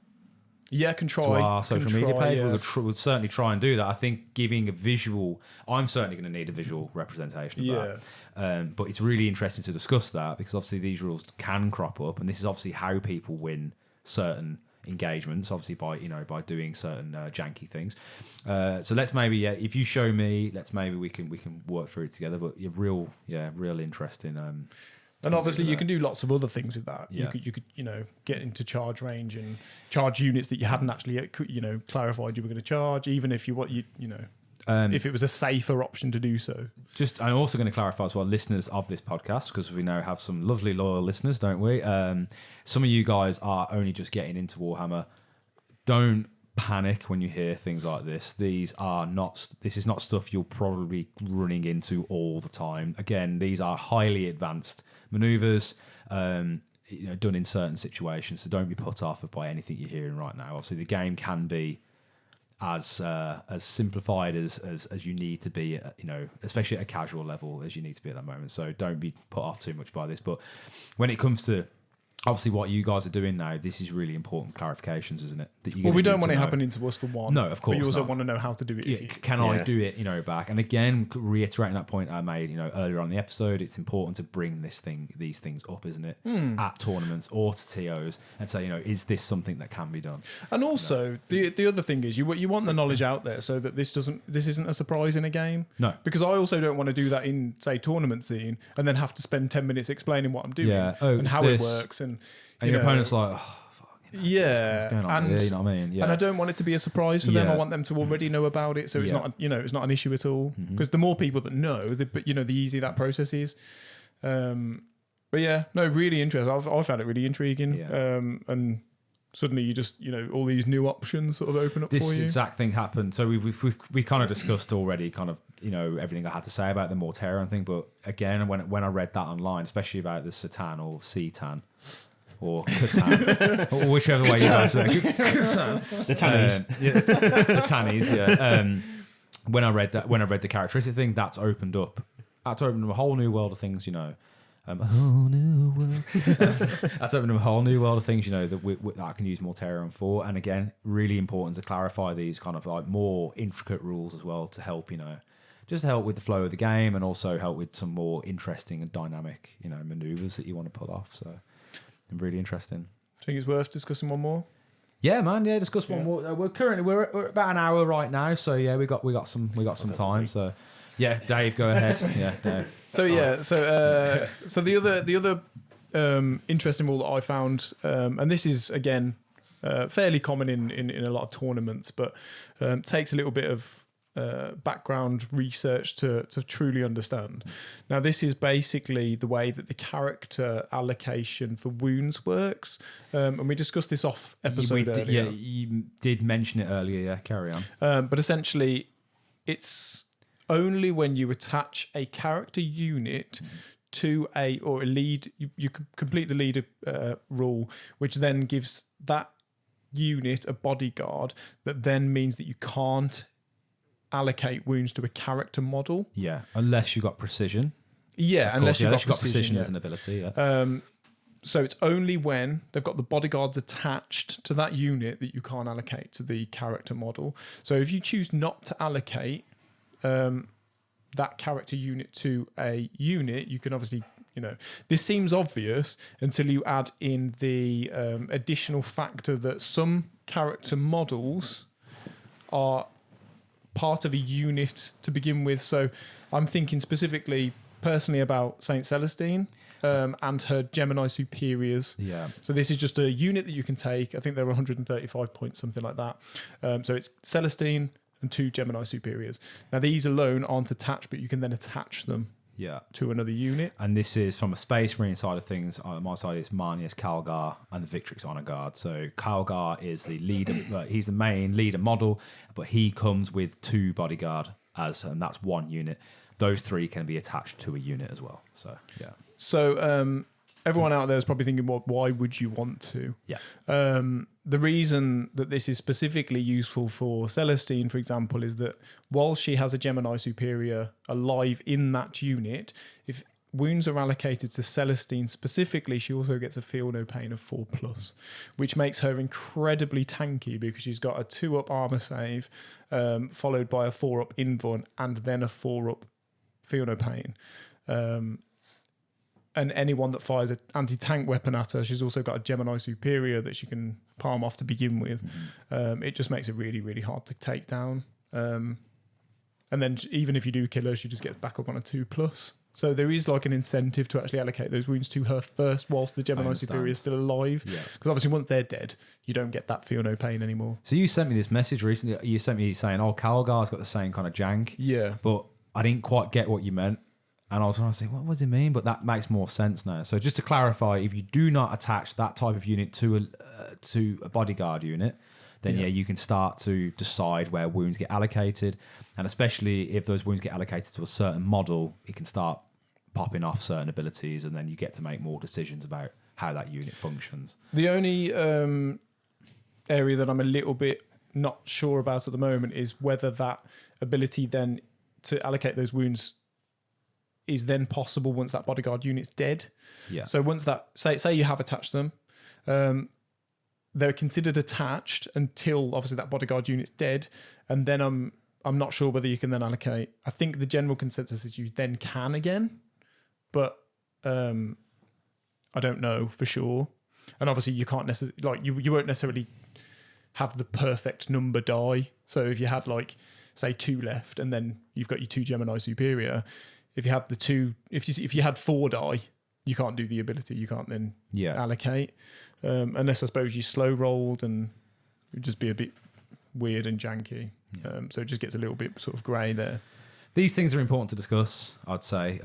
to our social media page. We'll certainly try and do that. I think giving a visual, I'm certainly going to need a visual representation of that. But it's really interesting to discuss that because obviously these rules can crop up, and this is obviously how people win certain engagements, obviously by doing certain janky things. So let's maybe if you show me, we can work through it together. But real interesting. And obviously you can do lots of other things with that. You could get into charge range and charge units that you hadn't actually clarified you were going to charge, even if if it was a safer option to do so. I'm also going to clarify as well, listeners of this podcast, because we now have some lovely loyal listeners, don't we? Some of you guys are only just getting into Warhammer. Don't panic when you hear things like this. This is not stuff you're probably running into all the time. Again, these are highly advanced maneuvers, done in certain situations. So don't be put off by anything you're hearing right now. Obviously, the game can be as simplified as you need to be, especially at a casual level as you need to be at that moment. So don't be put off too much by this. But when it comes to obviously what you guys are doing now, this is really important clarifications, isn't it? We don't want it happening to us for one. No, of course. But you also want to know how to do it. Can I do it, back? And again, reiterating that point I made, earlier on in the episode, it's important to bring these things up, isn't it? At tournaments or to TOs and say, is this something that can be done? And also, the other thing is you want the knowledge out there so that this isn't a surprise in a game. No. Because I also don't want to do that in, say, tournament scene and then have to spend 10 minutes explaining what I'm doing and how it works and your opponent's like, oh, fuck, what's going on here? You know what I mean? Yeah. And I don't want it to be a surprise for them. I want them to already know about it, so it's not it's not an issue at all. Because the more people that know, the easier that process is. But really interesting. I found it really intriguing. And suddenly you just all these new options sort of open up for you. This exact thing happened. So we kind of discussed already kind of everything I had to say about the Mortera thing. But again, when I read that online, especially about the Satan or Setan. Or Catan, or whichever way you guys say. The Tannies. The Tannies, yeah. When I read the characteristic thing, that's opened up a whole new world of things, a whole new world. That's opened up a whole new world of things, that I can use Mortera for. And again, really important to clarify these kind of like more intricate rules as well to help, just to help with the flow of the game and also help with some more interesting and dynamic, maneuvers that you want to pull off. So. Really interesting. Do you think it's worth discussing one more? Yeah, man. Yeah, discuss one more. We're about an hour right now, so yeah, we got some time. So yeah, Dave, go ahead. Yeah, Dave. So the other interesting rule that I found, and this is again fairly common in a lot of tournaments, but takes a little bit of background research to truly understand. Now, this is basically the way that the character allocation for wounds works, and we discussed this off episode earlier. Yeah, you did mention it earlier. Yeah, carry on. But essentially, it's only when you attach a character unit to a lead, you complete the leader rule, which then gives that unit a bodyguard. That then means that you can't allocate wounds to a character model. Yeah, unless you got precision. Yeah, unless you got precision as an ability. Yeah. So it's only when they've got the bodyguards attached to that unit that you can't allocate to the character model. So if you choose not to allocate that character unit to a unit, you can obviously, this seems obvious until you add in the additional factor that some character models are part of a unit to begin with. So I'm thinking specifically personally about Saint Celestine and her Gemini superiors. Yeah. So this is just a unit that you can take. I think they're 135 points, something like that. So it's Celestine and 2 Gemini superiors. Now these alone aren't attached, but you can then attach them to another unit. And this is from a Space Marine side of things. On my side, it's Marnius Calgar and the Victrix Honor Guard. So Calgar is the leader. He's the main leader model, but he comes with 2 bodyguard and that's 1 unit. Those 3 can be attached to a unit as well. So yeah. So everyone out there is probably thinking, well, why would you want to? Yeah. The reason that this is specifically useful for Celestine, for example, is that while she has a Gemini superior alive in that unit, if wounds are allocated to Celestine specifically, she also gets a feel no pain of 4+, which makes her incredibly tanky because she's got a 2-up armor save, followed by a 4-up invuln, and then a 4-up feel no pain. And anyone that fires an anti-tank weapon at her, she's also got a Gemini Superior that she can palm off to begin with. It just makes it really, really hard to take down. And then even if you do kill her, she just gets back up on a 2+. So there is like an incentive to actually allocate those wounds to her first whilst the Gemini Superior is still alive. Because obviously once they're dead, you don't get that feel no pain anymore. So you sent me this message recently. You sent me saying, Calgar's got the same kind of jank. Yeah. But I didn't quite get what you meant. And I was trying to say, what does it mean? But that makes more sense now. So just to clarify, if you do not attach that type of unit to a bodyguard unit, then you can start to decide where wounds get allocated. And especially if those wounds get allocated to a certain model, it can start popping off certain abilities, and then you get to make more decisions about how that unit functions. The only area that I'm a little bit not sure about at the moment is whether that ability then to allocate those wounds is then possible once that bodyguard unit's dead. Yeah. So once that, say you have attached them, they're considered attached until obviously that bodyguard unit's dead, and then I'm not sure whether you can then allocate. I think the general consensus is you then can again, but I don't know for sure. And obviously you can't necessarily, like you won't necessarily have the perfect number die. So if you had like say 2 left, and then you've got your 2 Gemini Superior, if you have the 2, if you had 4 die, you can't do the ability. You can't then allocate, unless I suppose you slow rolled, and it would just be a bit weird and janky. So it just gets a little bit sort of grey there. These things are important to discuss, I'd say.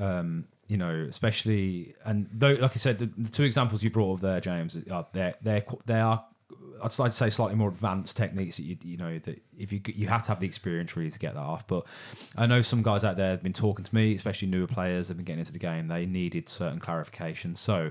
Especially, and though, like I said, the 2 examples you brought up there, James, they are. I'd like to say slightly more advanced techniques that that if you have to have the experience really to get that off. But I know some guys out there have been talking to me, especially newer players that have been getting into the game. They needed certain clarification. So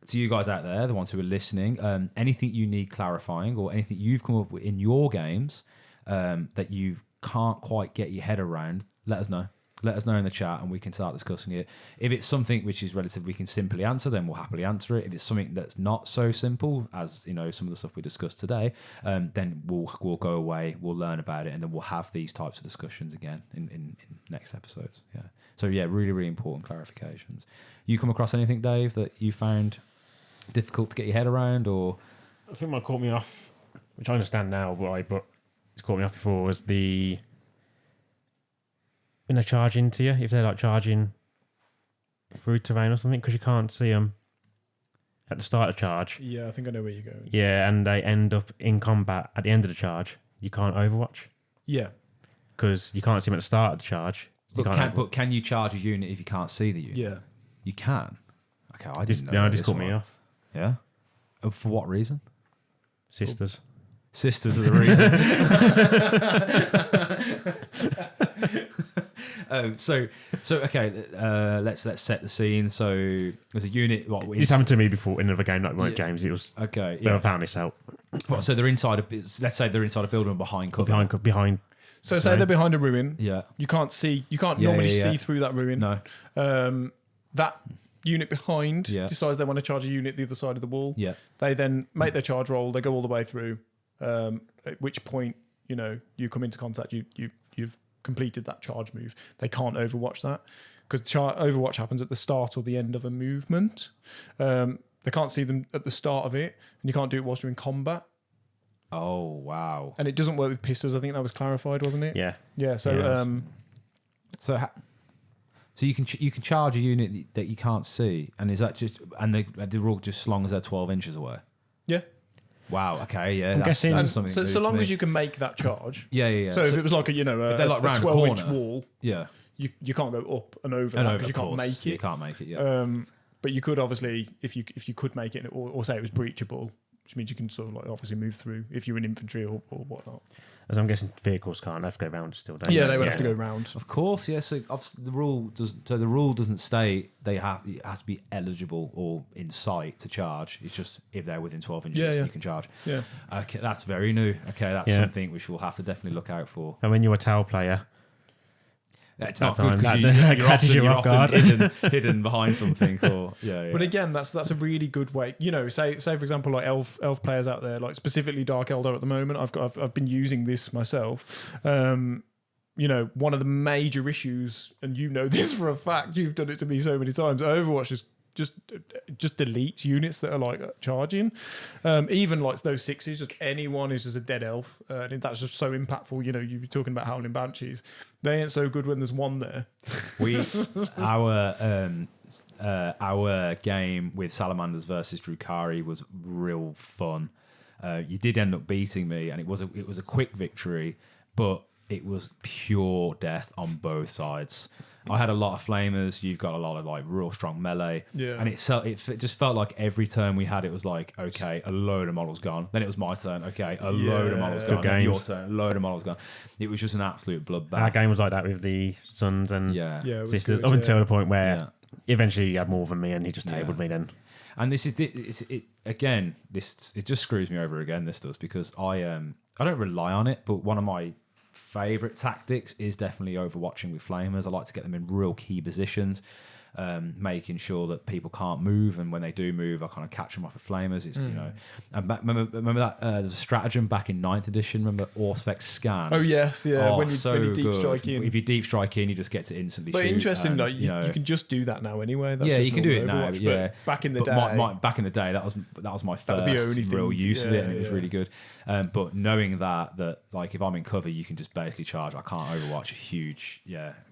to you guys out there, the ones who are listening, anything you need clarifying or anything you've come up with in your games that you can't quite get your head around, let us know. Let us know in the chat and we can start discussing it. If it's something which is relatively we can simply answer, then we'll happily answer it. If it's something that's not so simple as some of the stuff we discussed today, then we'll go away, we'll learn about it, and then we'll have these types of discussions again in next episodes. Yeah. So yeah, really, really important clarifications. You come across anything, Dave, that you found difficult to get your head around, or? I think what caught me off, which I understand now, but it's caught me off before, was when they charge into you, if they're like charging through terrain or something, because you can't see them at the start of charge. Yeah, I think I know where you're going. Yeah, and they end up in combat at the end of the charge. You can't overwatch. Yeah. Because you can't see them at the start of the charge. But can you charge a unit if you can't see the unit? Yeah. You can? Okay, I didn't know. No, this caught me off. Yeah? For what reason? Sisters. Sisters are the reason. So okay. Let's set the scene. So there's a unit. This happened to me before in another game, like one James. It was okay. Yeah, I found this out. So they're inside let's say they're inside a building behind cover. Behind. So say they're behind a ruin. Yeah. You can't normally see through that ruin. No. That unit behind decides they want to charge a unit the other side of the wall. Yeah. They then make their charge roll. They go all the way through. At which point, you come into contact. You've completed that charge move. They can't overwatch that because overwatch happens at the start or the end of a movement. They can't see them at the start of it, and you can't do it whilst you're in combat. Oh wow! And it doesn't work with pistols. I think that was clarified, wasn't it? Yeah. Yeah. So so you can charge a unit that you can't see, and is that just they're all just as long as they're 12 inches away? Yeah. Wow. Okay. Yeah. I'm guessing. That's something. So long as you can make that charge. Yeah. So if it was like a if they're like round a 12-inch corner, wall, you can't go up and over that because you can't make it. You can't make it. Yeah. But you could obviously, if you could make it, or say it was breachable, which means you can sort of like obviously move through if you're in infantry or whatnot. As I'm guessing, vehicles can't have to go round still. Don't they would have to go round. Of course, yeah. So the rule doesn't state it has to be eligible or in sight to charge. It's just if they're within 12 inches, you can charge. Yeah. Okay, that's very new. Okay, that's something which we'll have to definitely look out for. And when you're a Tau player, It's not good because you're often hidden behind something. Or But again, that's a really good way. Say for example, like elf players out there, like specifically Dark Eldar at the moment. I've been using this myself. One of the major issues, and this for a fact, you've done it to me so many times. Overwatch is just deletes units that are like charging, even like those sixes. Just anyone is just a dead elf, and that's just so impactful. You're talking about Howling Banshees. They ain't so good when there's one there. Our game with Salamanders versus Drukhari was real fun. You did end up beating me, and it was a quick victory, but it was pure death on both sides. I had a lot of flamers. You've got a lot of like real strong melee. Yeah. And it just felt like every turn we had, it was like, okay, a load of models gone. Then it was my turn. Okay, a load of models gone. Then your turn, a load of models gone. It was just an absolute bloodbath. Our game was like that with the Sons and Sisters, up until the point where eventually he had more than me and he just tabled me then. And this is it again. It just screws me over again. This does, because I don't rely on it, but one of my favourite tactics is definitely overwatching with flamers. I like to get them in real key positions, making sure that people can't move, and when they do move, I kind of catch them off with flamers. It's and remember that there's a stratagem back in 9th edition. Remember Auspex Scan? Oh yes, yeah. When you deep strike in, if you deep strike in, you just get to instantly. But shoot. Interesting, though, you can just do that now anyway. That's you can do it now. But yeah, back in the day, back in the day, that was my first real use of it, and it was really good. But knowing that like if I'm in cover, you can just basically charge. I can't overwatch a huge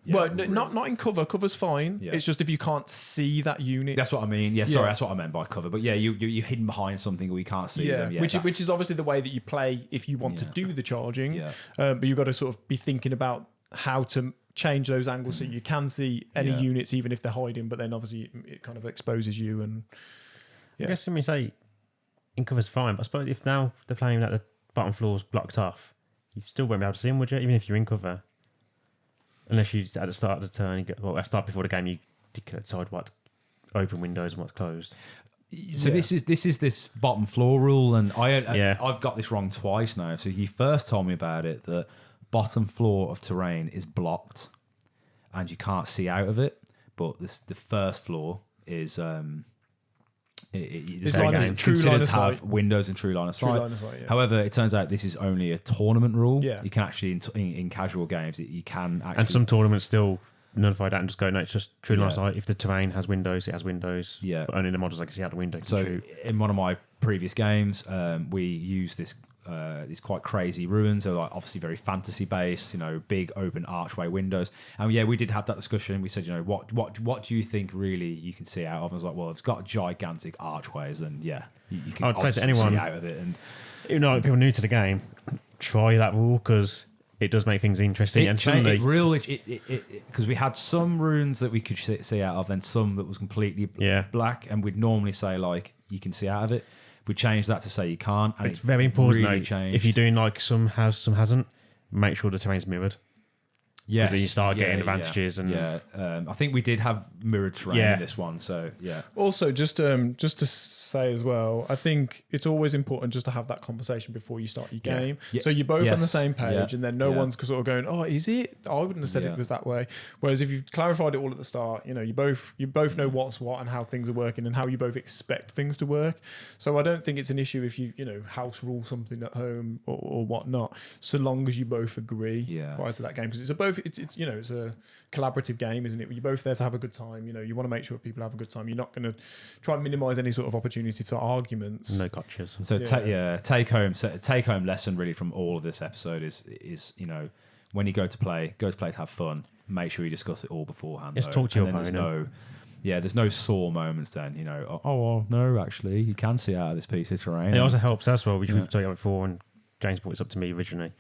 well, not in cover. Cover's fine. Yeah. It's just if you can't see that unit. That's what I mean. Yeah, sorry, that's what I meant by cover. But you're hidden behind something or you can't see them. Yeah, which is obviously the way that you play if you want to do the charging. Yeah. But you've got to sort of be thinking about how to change those angles so you can see any units even if they're hiding. But then obviously it kind of exposes you. And I guess when we say in cover's fine, but I suppose if now they're playing that the bottom floor's blocked off, you still won't be able to see them, would you? Even if you're in cover. Unless you at the start of the turn, at start before the game, you decide what's open windows and what's closed. So this is this bottom floor rule, and I've got this wrong twice now. So you first told me about it that bottom floor of terrain is blocked, and you can't see out of it. But the first floor is it's considered to have windows and true line of sight. However, it turns out this is only a tournament rule. Yeah. You can actually, in casual games, you can actually... And some tournaments still nullify that and just go, no, it's just true line of sight. If the terrain has windows, it has windows. Yeah. But only the models I can see out the window can shoot. In one of my previous games, we used these quite crazy ruins. They're like obviously very fantasy based, big open archway windows. And we did have that discussion. We said, what do you think really you can see out of? And I was like, well, it's got gigantic archways, and you can I'd say to anyone see out of it. And people new to the game, try that rule because it does make things interesting. And suddenly, because we had some runes that we could see out of, and some that was completely black, and we'd normally say like you can see out of it. We changed that to say you can't. And it's very important. Really changed. If you're doing like some has, some hasn't, make sure the terrain's mirrored. Yes. Because you start getting advantages. And I think we did have mirrored terrain in this one. So, Also, just to say as well, I think it's always important just to have that conversation before you start your game. Yeah. So you're both on the same page, and then no one's sort of going, oh, is it? I wouldn't have said it was that way. Whereas if you've clarified it all at the start, you both know what's what and how things are working and how you both expect things to work. So I don't think it's an issue if you house rule something at home or whatnot, so long as you both agree prior to that game, because it's a collaborative game, isn't it? You're both there to have a good time. You want to make sure people have a good time. You're not going to try and minimise any sort of opportunity for arguments. No gotchas. So take home lesson really from all of this episode is when you go to play to have fun. Make sure you discuss it all beforehand. Just talk to your opponent. There's no sore moments then. No, actually you can see out of this piece of terrain. It also helps as well, which we've talked about before, and James brought this up to me originally.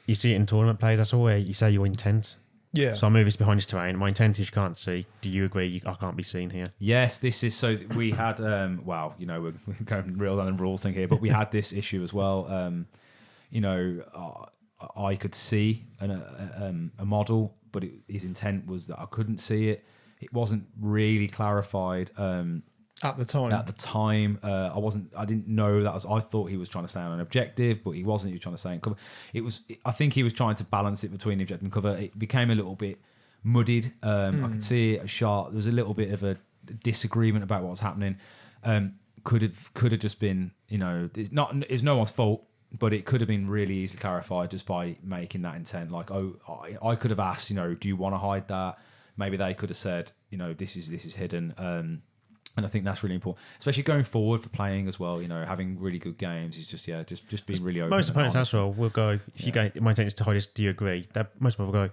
You see it in tournament plays, that's all where you say your intent. Yeah. So I move this behind this terrain. My intent is you can't see. Do you agree I can't be seen here? Yes, this is so we had we're going real down the rules thing here, but we had this issue as well. I could see a model, but his intent was that I couldn't see it. It wasn't really clarified At the time, I didn't know that was. I thought he was trying to stay on an objective, but he wasn't. He was trying to stay in cover. I think he was trying to balance it between objective and cover. It became a little bit muddied. I could see a shot. There was a little bit of a disagreement about what was happening. Could have just been, it's no one's fault, but it could have been really easily clarified just by making that intent. Like, I could have asked, do you want to hide that? Maybe they could have said, this is hidden. And I think that's really important, especially going forward for playing as well. Having really good games is just being really open. Most opponents as well will go, if you go, my intent is to hide this, do you agree? Most people will go,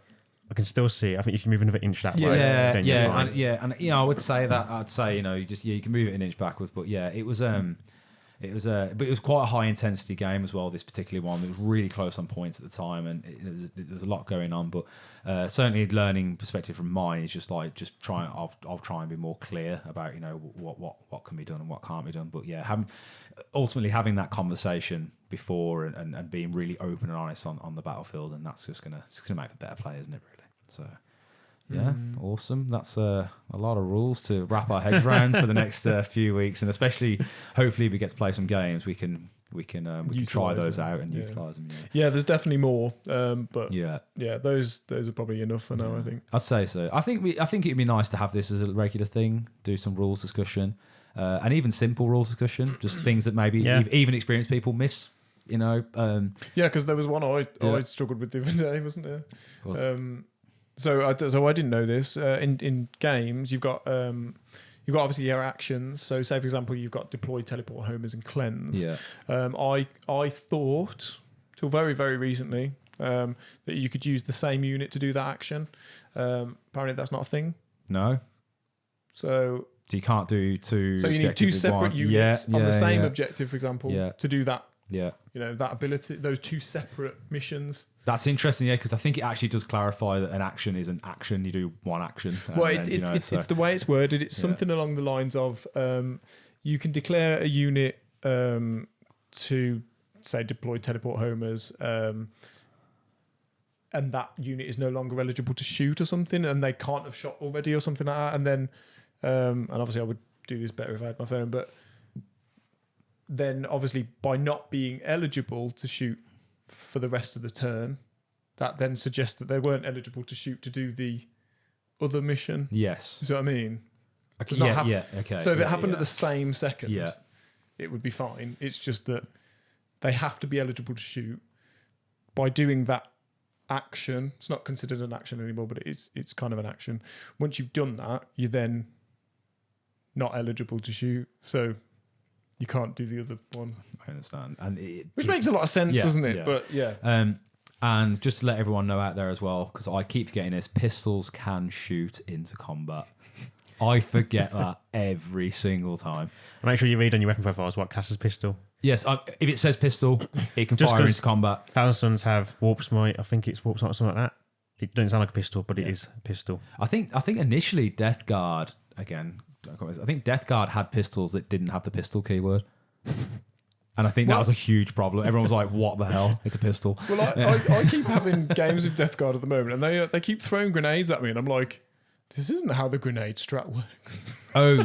I can still see it. I think if you move another inch that way, and I would say that. I'd say you can move it an inch backwards, but it was but it was quite a high intensity game as well. This particular one, it was really close on points at the time, and there was a lot going on. But certainly, learning perspective from mine is just trying. I'll try and be more clear about what can be done and what can't be done. But ultimately having that conversation before and being really open and honest on the battlefield, and that's just gonna make for better players, isn't it? Really. So. Yeah, awesome. That's a lot of rules to wrap our heads around for the next few weeks, and especially, hopefully, if we get to play some games, we can try those out and utilize them. Yeah, there's definitely more, but those are probably enough for now. I think I'd say so. I think it'd be nice to have this as a regular thing. Do some rules discussion, and even simple rules discussion, just things that maybe even experienced people miss. Because there was one I struggled with the other day, wasn't there? So I didn't know this. In games, you've got obviously your actions. So say for example, you've got deploy, teleport, homers, and cleanse. Yeah. I thought till very very recently that you could use the same unit to do that action. Apparently that's not a thing. No. So you can't do two. So you need two separate units on the same objective, for example, to do that. Yeah. That ability, those two separate missions. That's interesting, because I think it actually does clarify that an action is an action. You do one action. Well, it's the way it's worded. It's something along the lines of you can declare a unit to, say, deploy, teleport, homers, and that unit is no longer eligible to shoot or something, and they can't have shot already or something like that. And then, and obviously I would do this better if I had my phone, but then obviously by not being eligible to shoot for the rest of the turn, that then suggests that they weren't eligible to shoot to do the other mission. Yes. You see what I mean? Okay. So if it happened at the same second, it would be fine. It's just that they have to be eligible to shoot. By doing that action, it's not considered an action anymore, but it's kind of an action. Once you've done that, you're then not eligible to shoot. So you can't do the other one. I understand. Which makes a lot of sense, doesn't it? Yeah. But and just to let everyone know out there as well, because I keep forgetting this, pistols can shoot into combat. I forget that every single time. Make sure you read on your weapon profiles what class is pistol. Yes, if it says pistol, it can fire into combat. Thousand Sons have warp smite. I think it's warp smite or something like that. It doesn't sound like a pistol, but it is a pistol. I think initially Death Guard, again, I think Death Guard had pistols that didn't have the pistol keyword. And I think that was a huge problem. Everyone was like, what the hell? It's a pistol. Well, I keep having games of Death Guard at the moment, and they keep throwing grenades at me, and I'm like, this isn't how the grenade strat works. Oh,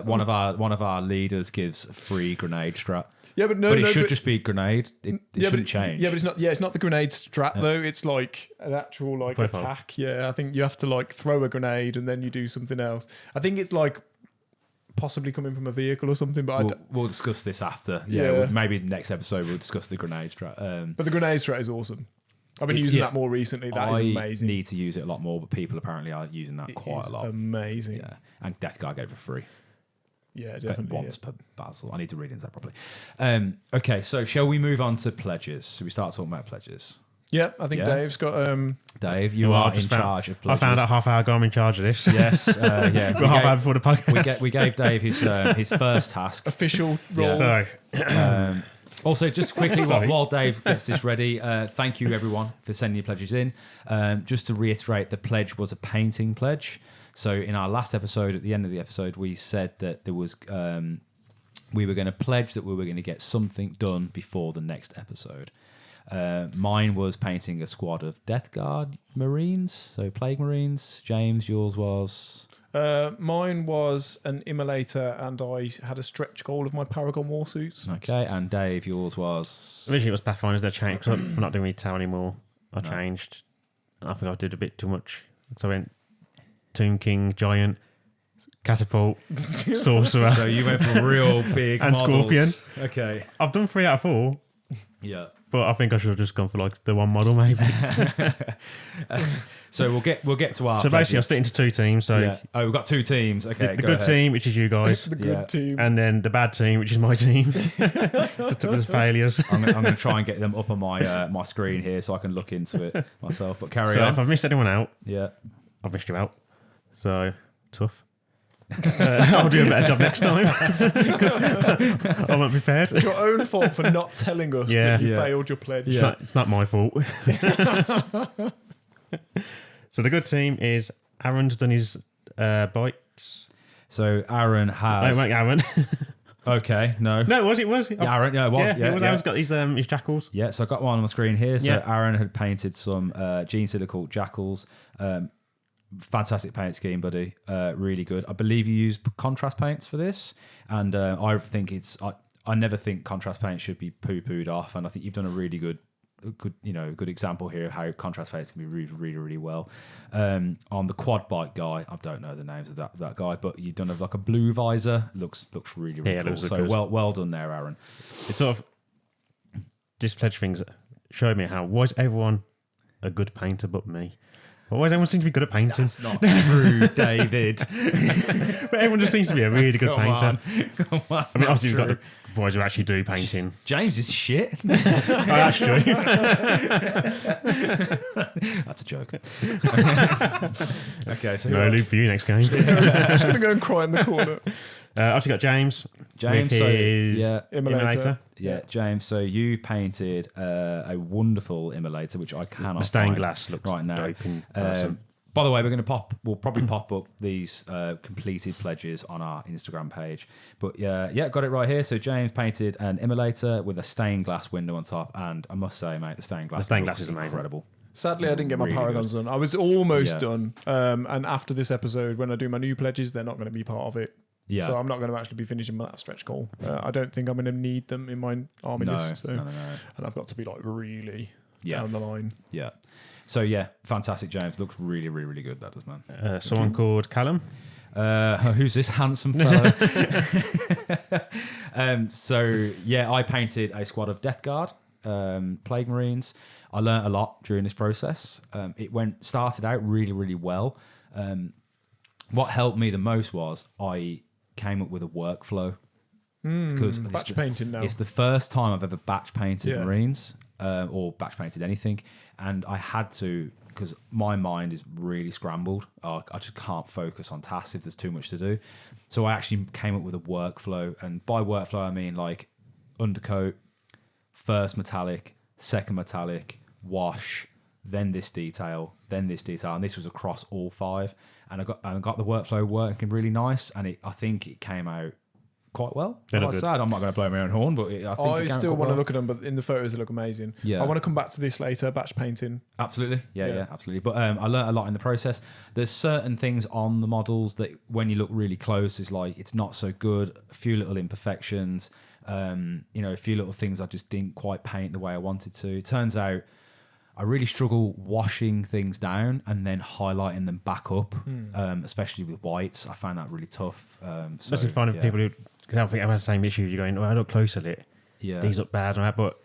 one of our leaders gives a free grenade strat. Yeah, but it should just be grenade. It shouldn't change. Yeah, but it's not. Yeah, it's not the grenade strat though. It's like an actual attack. Yeah, I think you have to throw a grenade and then you do something else. I think it's possibly coming from a vehicle or something. But we'll discuss this after. Yeah, maybe next episode we'll discuss the grenade strat. But the grenade strat is awesome. I've been using that more recently. That is amazing. I need to use it a lot more, but people apparently are using that quite a lot. Amazing. Yeah, and Death Guard gave it for free. Yeah, definitely. Once per battle. I need to read into that properly. Okay, so shall we move on to pledges? Should we start talking about pledges? Yeah, I think Dave's got... Dave, you are in charge of pledges. I found out half hour ago I'm in charge of this. Yes, yeah. Half hour before the podcast. We gave Dave his first task. Official role. Sorry. Also, just quickly, while Dave gets this ready, thank you everyone for sending your pledges in. Just to reiterate, the pledge was a painting pledge. So in our last episode, at the end of the episode, we said that there was we were going to pledge that we were going to get something done before the next episode. Mine was painting a squad of Death Guard Marines, so Plague Marines. James, yours was... Mine was an immolator, and I had a stretch goal of my Paragon Warsuits. Okay, and Dave, yours was... Originally it was Pathfinders. They changed. Cause I'm not doing retail anymore. I changed. I think I did a bit too much. So I went Tomb King, Giant, Catapult, Sorcerer. So you went for real big and models. Scorpion. Okay. I've done 3 out of 4. Yeah. But I think I should have just gone for like the one model maybe. So we'll get to our... So basically I split into 2 teams. So yeah. Oh, we've got 2 teams. Okay, the good team, which is you guys. The good team. And then the bad team, which is my team. the failures. I'm going to try and get them up on my my screen here so I can look into it myself. But carry on. If I've missed anyone out, yeah, I've missed you out. So, tough. I'll do a better job next time. I wasn't prepared. It's your own fault for not telling us that you failed your pledge. It's not my fault. So the good team is Aaron's done his bites. So Aaron has... Wait, Aaron. Okay, no. No, it was. Yeah, Aaron, yeah, it was. Yeah, Aaron's got his jackals. Yeah, so I got one on the screen here. So Aaron had painted some Gene Silicult jackals. Fantastic paint scheme, buddy. Really good. I believe you used contrast paints for this, and I think it's... I never think contrast paint should be poo-pooed off, and I think you've done a really good example here of how contrast paints can be used really, really well. On the quad bike guy, I don't know the names of that guy, but you've done like a blue visor. Looks really, really cool. So well done there, Aaron. It's sort of this pledge things showed me how why is everyone a good painter but me? Why does everyone seem to be good at painting? That's not true, David. But everyone just seems to be a really good painter. Come on, I mean, obviously you've got the boys who actually do painting. James is shit. Oh, that's true. That's a joke. Okay, so no loop for you next game. I'm just going to go and cry in the corner. Obviously got James with his immolator. Yeah, James. So you painted a wonderful immolator, which I cannot. The stained find glass looks right now. dope in person. By the way, we'll probably pop up these completed pledges on our Instagram page. But yeah, got it right here. So James painted an immolator with a stained glass window on top, and I must say, mate, the stained glass is amazing. Incredible. Sadly, I didn't get my Really Paragons done. I was almost done. And after this episode, when I do my new pledges, they're not going to be part of it. Yeah. So I'm not going to actually be finishing that stretch goal. I don't think I'm going to need them in my army list. So. No. And I've got to be like really down the line. Yeah. So yeah, fantastic, James. Looks really, really, really good. That does, man. Someone called Callum. Who's this handsome fellow? So yeah, I painted a squad of Death Guard, Plague Marines. I learnt a lot during this process. It started out really, really well. What helped me the most was I came up with a workflow. Because batch painting now. It's the first time I've ever batch painted Marines or batch painted anything, and I had to, because my mind is really scrambled. I just can't focus on tasks if there's too much to do. So I actually came up with a workflow, and by workflow I mean like undercoat, first metallic, second metallic, wash, then this detail, and this was across all 5. And I got the workflow working really nice, and I think it came out quite well. Like I said, I'm not going to blow my own horn, but I think I still want to look at them, but in the photos they look amazing. Yeah. I want to come back to this later, batch painting. Absolutely. Yeah, absolutely. But I learned a lot in the process. There's certain things on the models that when you look really close is like, it's not so good. A few little imperfections, a few little things I just didn't quite paint the way I wanted to. It turns out I really struggle washing things down and then highlighting them back up, especially with whites. I found that really tough. Especially finding people who have the same issues. You're going, I look close at it. Yeah. These look bad, right? But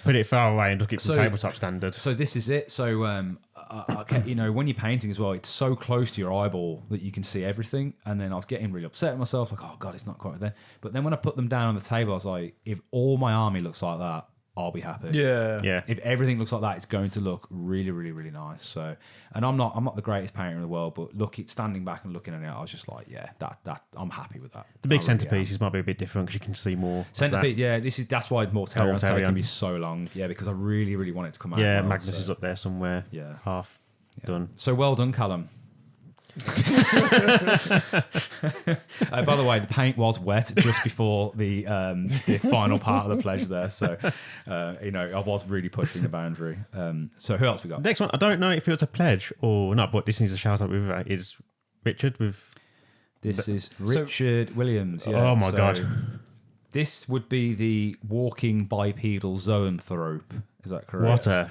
put it far away and look at the tabletop standard. So this is it. So, when you're painting as well, it's so close to your eyeball that you can see everything. And then I was getting really upset with myself, like, oh God, it's not quite there. But then when I put them down on the table, I was like, if all my army looks like that, I'll be happy. Yeah. If everything looks like that, it's going to look really, really, really nice. So, and I'm not the greatest painter in the world, but standing back and looking at it, I was just like, yeah, that I'm happy with that. The big centerpieces might be a bit different because you can see more. Centerpiece, that's why Mortarion's taking me so long. Yeah, because I really, really want it to come out. Yeah, Magnus is up there somewhere. Yeah, half done. So well done, Callum. By the way, the paint was wet just before the final part of the pledge there, so I was really pushing the boundary. So who else we got? Next one, I don't know if it was a pledge or not, but this needs a shout out with is Richard with This is Richard Williams. Yeah, oh my God. This would be the walking bipedal zoanthrope. Is that correct? What a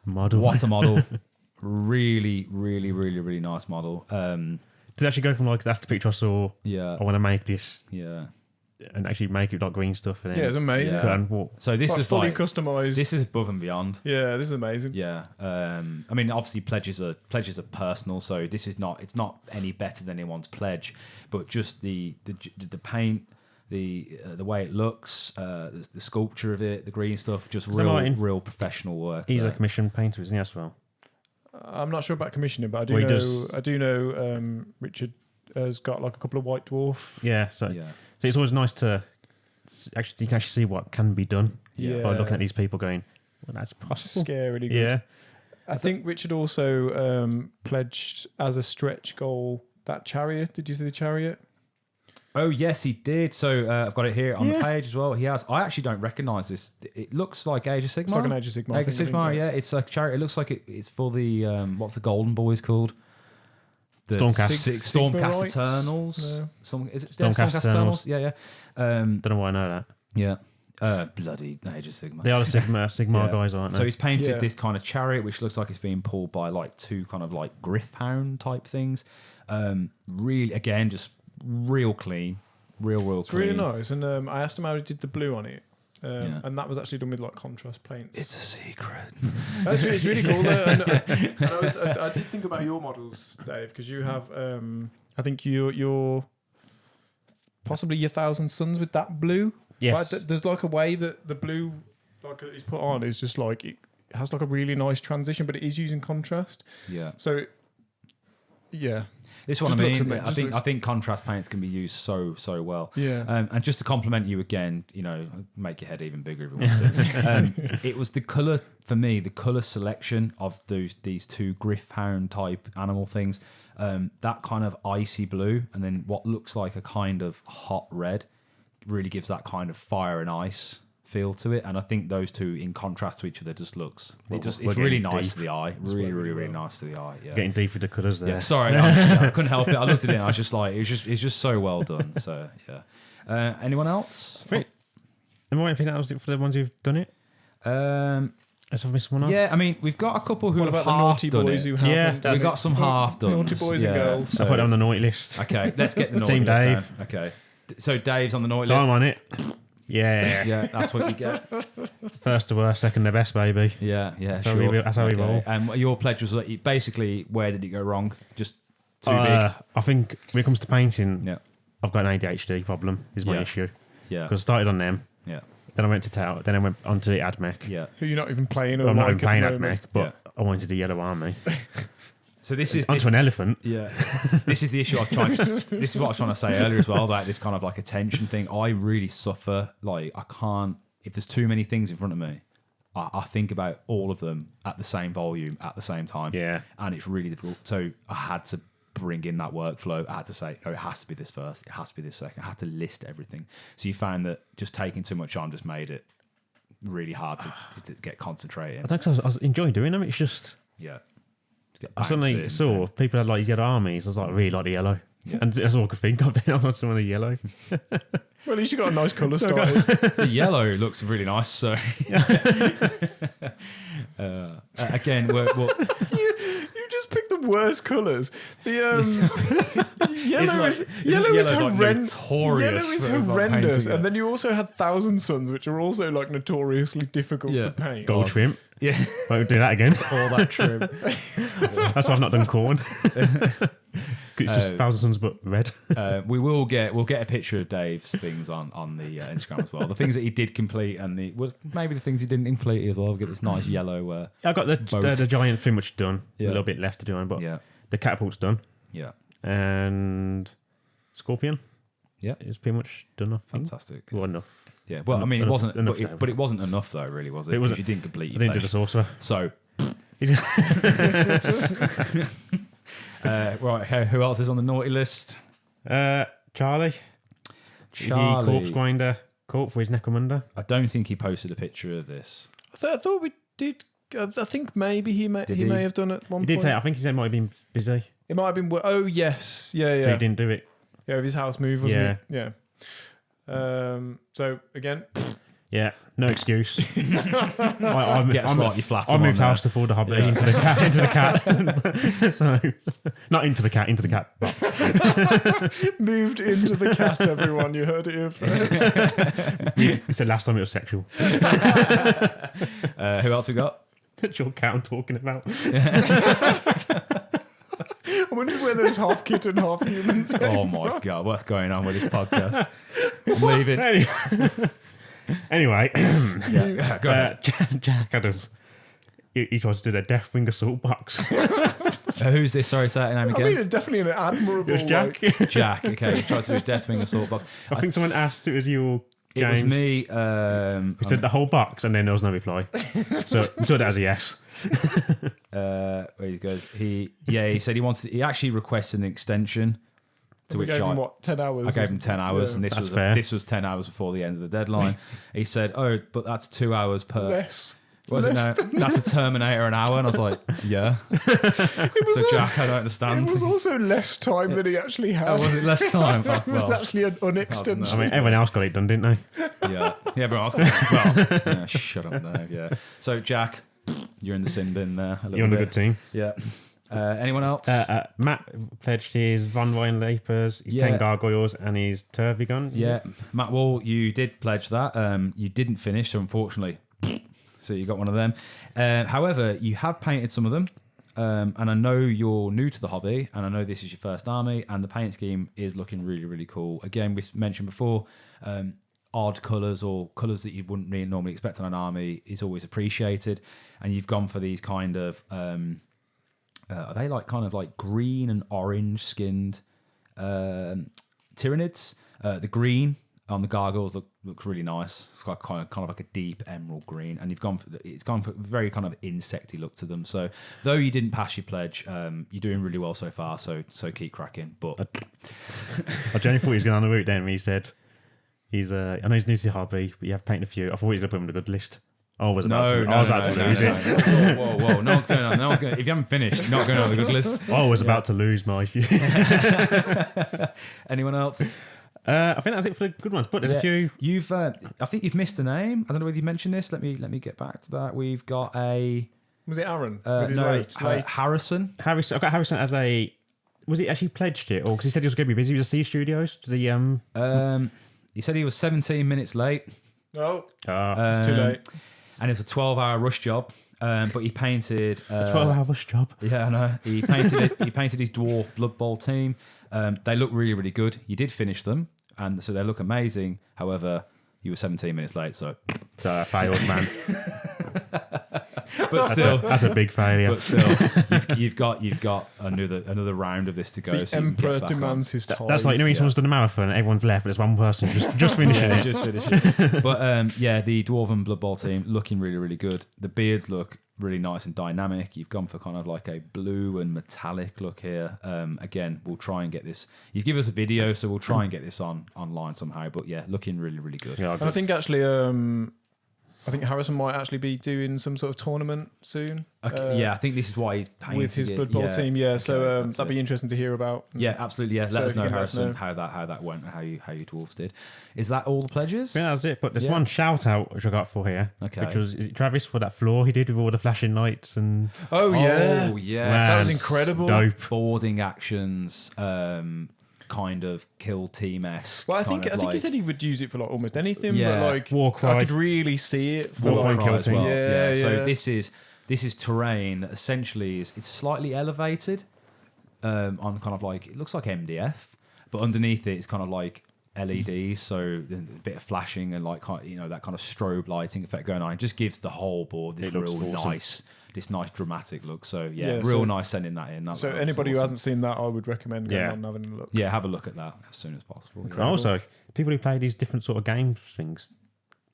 model. What a model. Really, really, really, really nice model. Did it actually go from like, that's the picture I saw. Yeah. I want to make this. Yeah. And actually make it like green stuff. And then it's amazing. Yeah. So this like is fully like customized. This is above and beyond. Yeah, this is amazing. Yeah. I mean, obviously pledges are personal, so this is not. It's not any better than anyone's pledge, but just the paint. The way it looks, the sculpture of it, the green stuff, just real professional work. He's a commissioned painter, isn't he, as well? I'm not sure about commissioning, but I do know Richard has got like a couple of White Dwarf. Yeah, so it's always nice to actually, you can actually see what can be done by looking at these people going, well, that's possible. Scarily good. Yeah. I think Richard also pledged as a stretch goal that chariot. Did you see the chariot? Oh, yes, he did. So I've got it here on the page as well. He has. I actually don't recognise this. It looks like Age of Sigmar. It's like an Age of Sigmar. Age of Sigmar, yeah. It's like chariot. It looks like it's for the, what's the Golden Boys called? The Stormcast Eternals. No. Is it Stormcast Eternals? Yeah. Don't know why I know that. Yeah. Bloody Age of Sigmar. They are the Sigmar guys, aren't they? So he's painted this kind of chariot, which looks like it's being pulled by like two kind of like griffhound type things. Really, again, just real clean. Real clean. It's really nice. And I asked him how he did the blue on it. And that was actually done with like contrast paints. It's a secret. It's really cool though. And I did think about your models, Dave, because you have I think you're possibly your Thousand Suns with that blue. Yes. Right? There's like a way that the blue like he's put on is just like it has like a really nice transition, but it is using contrast. Yeah. So yeah. This one, I think contrast paints can be used so well. Yeah. And just to compliment you again, make your head even bigger if you want to. It was the colour, for me, the colour selection of these two griffhound type animal things. That kind of icy blue and then what looks like a kind of hot red really gives that kind of fire and ice feel to it, and I think those two in contrast to each other just looks it's really nice to the eye. Really nice to the eye. Yeah, getting deep with the colours there. Yeah, sorry, I couldn't help it. I looked at it and I was just like, it's just so well done. So yeah. Anyone else? Am I anything else for the ones who've done it? Let's have missed one off. Yeah, I mean we've got a couple who what have about the half naughty done boys it. who haven't? Yeah, we've got some half done. Naughty boys and girls. So, I put it on the naughty list. Okay, let's get the naughty Team list Dave. down. Okay, so Dave's on the naughty So list. I'm on it. Yeah, that's what you get. First to worst, second to best, baby. Yeah, that's sure. That's how we roll. And your pledge was like, basically, where did it go wrong? Just too big. I think when it comes to painting, yeah, I've got an ADHD problem. Is my issue. Yeah, because I started on them. Yeah. Then I went to Tau. Then I went onto the AdMech. Yeah. Who you're not even playing? I'm not even playing AdMech, but I wanted the Yellow Army. So this is onto an elephant. Yeah, this is the issue. This is what I was trying to say earlier as well. About this kind of like attention thing. I really suffer. Like I can't. If there's too many things in front of me, I think about all of them at the same volume at the same time. Yeah, and it's really difficult. So I had to bring in that workflow. I had to say, no, it has to be this first. It has to be this second. I had to list everything. So you found that just taking too much on just made it really hard to get concentrated. I think I was enjoying doing them. It's just I suddenly saw people had like yellow armies. I was like, I really like the yellow. Yeah. And that's all I could think of. Then I want some of the yellow. Well, at least you got a nice colour started. The yellow looks really nice. So again, you just picked the worst colours. The yellow is horrendous. Yellow is horrendous, and then you also had Thousand Suns, which are also like notoriously difficult to paint. Gold shrimp. Yeah, won't do that again. All that trim. That's why I've not done corn. It's just Thousand Suns, but red. We'll get a picture of Dave's things on the Instagram as well. The things that he did complete and maybe the things he didn't complete as well. We'll get this nice yellow. I got the giant pretty much done. Yeah. A little bit left to do, but the catapult's done. Yeah, and Scorpion. Yeah, it's pretty much done. I think. Fantastic. Well, enough. Yeah. Well, I mean, it wasn't enough, but it wasn't enough though. Really, was it? It wasn't. You didn't complete. I didn't do the sorcerer. So. Right, who else is on the naughty list? Charlie. Corpse grinder, corpse for his necromunda. I don't think he posted a picture of this. I thought we did. I think maybe he may have done it at one point. He did say. I think he said it might have been busy. It might have been. Oh yes, yeah. So he didn't do it. of his house move, wasn't it? Yeah. So again, yeah, no excuse. I slightly flat. I moved house to afford a hobby into the cat. So, not into the cat, into the cat. Moved into the cat. Everyone, you heard it here first. You said last time it was sexual. Who else we got? That's your cat I'm talking about. I wondered where those half kitten, half humans. Oh my god, what's going on with this podcast? I'm leaving. Anyway, go ahead. Jack Adams. He tries to do the Deathwing assault box. Who's this? Sorry, say that name again. I mean, definitely an admirable. It was Jack. Jack. Okay, he tries to do his Deathwing assault box. I think someone asked it was your. It was me. He said the whole box, and then there was no reply. So we took that as a yes. Where he goes, he said he actually requested an extension. To which gave him, what, 10 hours? I gave him 10 hours, and this was 10 hours before the end of the deadline. He said, "Oh, but that's 2 hours per." Less. Was it no? That's a Terminator an hour, and I was like, "Yeah." So Jack, I don't understand. It was also less time than he actually had. Oh, was it less time? It was actually an unextension. I mean, everyone else got it done, didn't they? Yeah, everyone else got it. Well, shut up, Dave. Yeah. So Jack, you're in the sin bin there. You're on a good team. Yeah. Anyone else? Matt pledged his Von Ryan Lapers, his 10 Gargoyles, and his Turvigon. Yeah. Matt Wall, you did pledge that. You didn't finish, so unfortunately, so you got one of them. However, you have painted some of them, and I know you're new to the hobby, and I know this is your first army, and the paint scheme is looking really, really cool. Again, we mentioned before, odd colours or colours that you wouldn't really normally expect on an army is always appreciated, and you've gone for these kind of... are they like kind of like green and orange skinned Tyranids? The green on the gargoyles looks really nice. It's got kind of like a deep emerald green, and it's gone for a very kind of insecty look to them. So though you didn't pass your pledge, you're doing really well so far. So keep cracking. But I generally thought he was going on the route then when he said I know he's new to the hobby, but you have painted a few. I thought he was going to put him on a good list. I was about to lose it. Whoa. No one's going on. If you haven't finished, you're not going on the good list. I was about to lose my... Anyone else? I think that's it for the good ones, but there's a few... I think you've missed a name. I don't know whether you mentioned this. Let me get back to that. We've got a... Was it Aaron? Harrison. I've got Harrison as a... Was he actually pledged it? Or because he said he was going to be busy with the C Studios? To the he said he was 17 minutes late. Oh, it's too late. And it's a 12-hour rush job, but he painted... a 12-hour rush job? Yeah, I know. He painted his Dwarf Blood Bowl team. They look really, really good. You did finish them, and so they look amazing. However, you were 17 minutes late, so failed, man. But still, that's a big failure. But still, you've got another round of this to go. The Emperor demands his time. That's like, when someone's done a marathon and everyone's left, but there's one person just finishing it. Just finishing it. But the Dwarven Blood Bowl team looking really, really good. The beards look really nice and dynamic. You've gone for kind of like a blue and metallic look here. Again, we'll try and get this. You give us a video, so we'll try and get this online somehow. But yeah, looking really, really good. Yeah, I think actually, I think Harrison might actually be doing some sort of tournament soon. Okay, I think this is why he's painting with his Blood Bowl team. Yeah, so that'd be interesting to hear about. Yeah, absolutely. Yeah, let us know, Harrison, how that went, and how you dwarves did. Is that all the pledges? Yeah, that's it. But there's one shout out which I got for here. Okay, which was Travis for that floor he did with all the flashing lights and. Oh yeah, man, that was incredible. Dope. Boarding actions. Kind of kill team-esque. Well, I think he said he would use it for like almost anything. Yeah, but like Warcry. I could really see it for Warcry as well. Yeah. So this is terrain that essentially it's slightly elevated on kind of like, it looks like MDF, but underneath it it's kind of like LEDs, so a bit of flashing and like, you know, that kind of strobe lighting effect going on. It just gives the whole board this real awesome. This nice dramatic look. So nice sending that in. So anybody who hasn't seen that, I would recommend going on and having a look. Yeah, have a look at that as soon as possible. Also, people who play these different sort of game things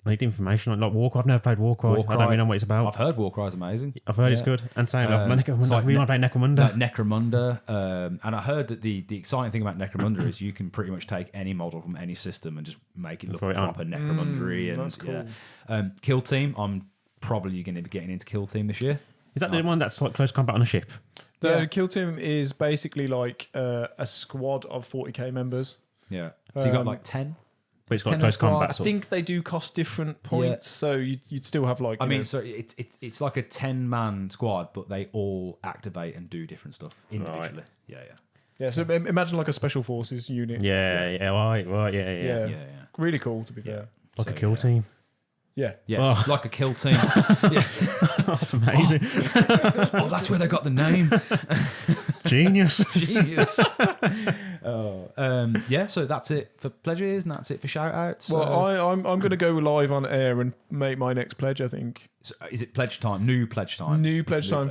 need information like Warcry. I've never played Warcry. I don't really know what it's about. I've heard Warcry is amazing. I've heard it's good. And same, we want to play Necromunda. Necromunda. And I heard that the exciting thing about Necromunda is you can pretty much take any model from any system and just make it look proper Necromunda-y. And that's cool. Kill Team, I'm probably going to be getting into Kill Team this year. Is that the one that's like close combat on a ship? The Kill Team is basically like a squad of 40k members. Yeah. So you got like 10. But it's got close combat. I think they do cost different points, so you'd still have like. So it's like a 10-man squad, but they all activate and do different stuff individually. Right. Yeah. Yeah, so imagine like a special forces unit. Yeah. Really cool, to be fair. Like a kill team. Yeah. Like a kill team. That's amazing. Oh, that's where they got the name. Genius. So that's it for pledges and that's it for shout outs. Well, I'm going to go live on air and make my next pledge, I think. So is it pledge time? New pledge time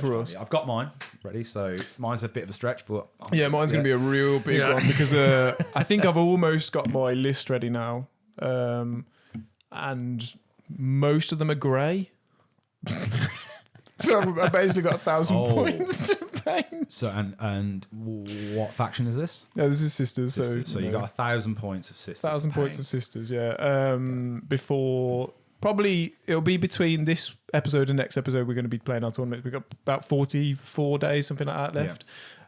For us. Yeah, I've got mine ready, so mine's a bit of a stretch, but mine's going to be a real big one because I think I've almost got my list ready now, and most of them are grey. So I've basically got 1,000 points to paint. So and what faction is this? Yeah, this is Sisters. So you got 1,000 points of Sisters. 1,000 points of Sisters. Yeah. Before probably it'll be between this episode and next episode. We're going to be playing our tournament. We've got about 44 days, something like that left.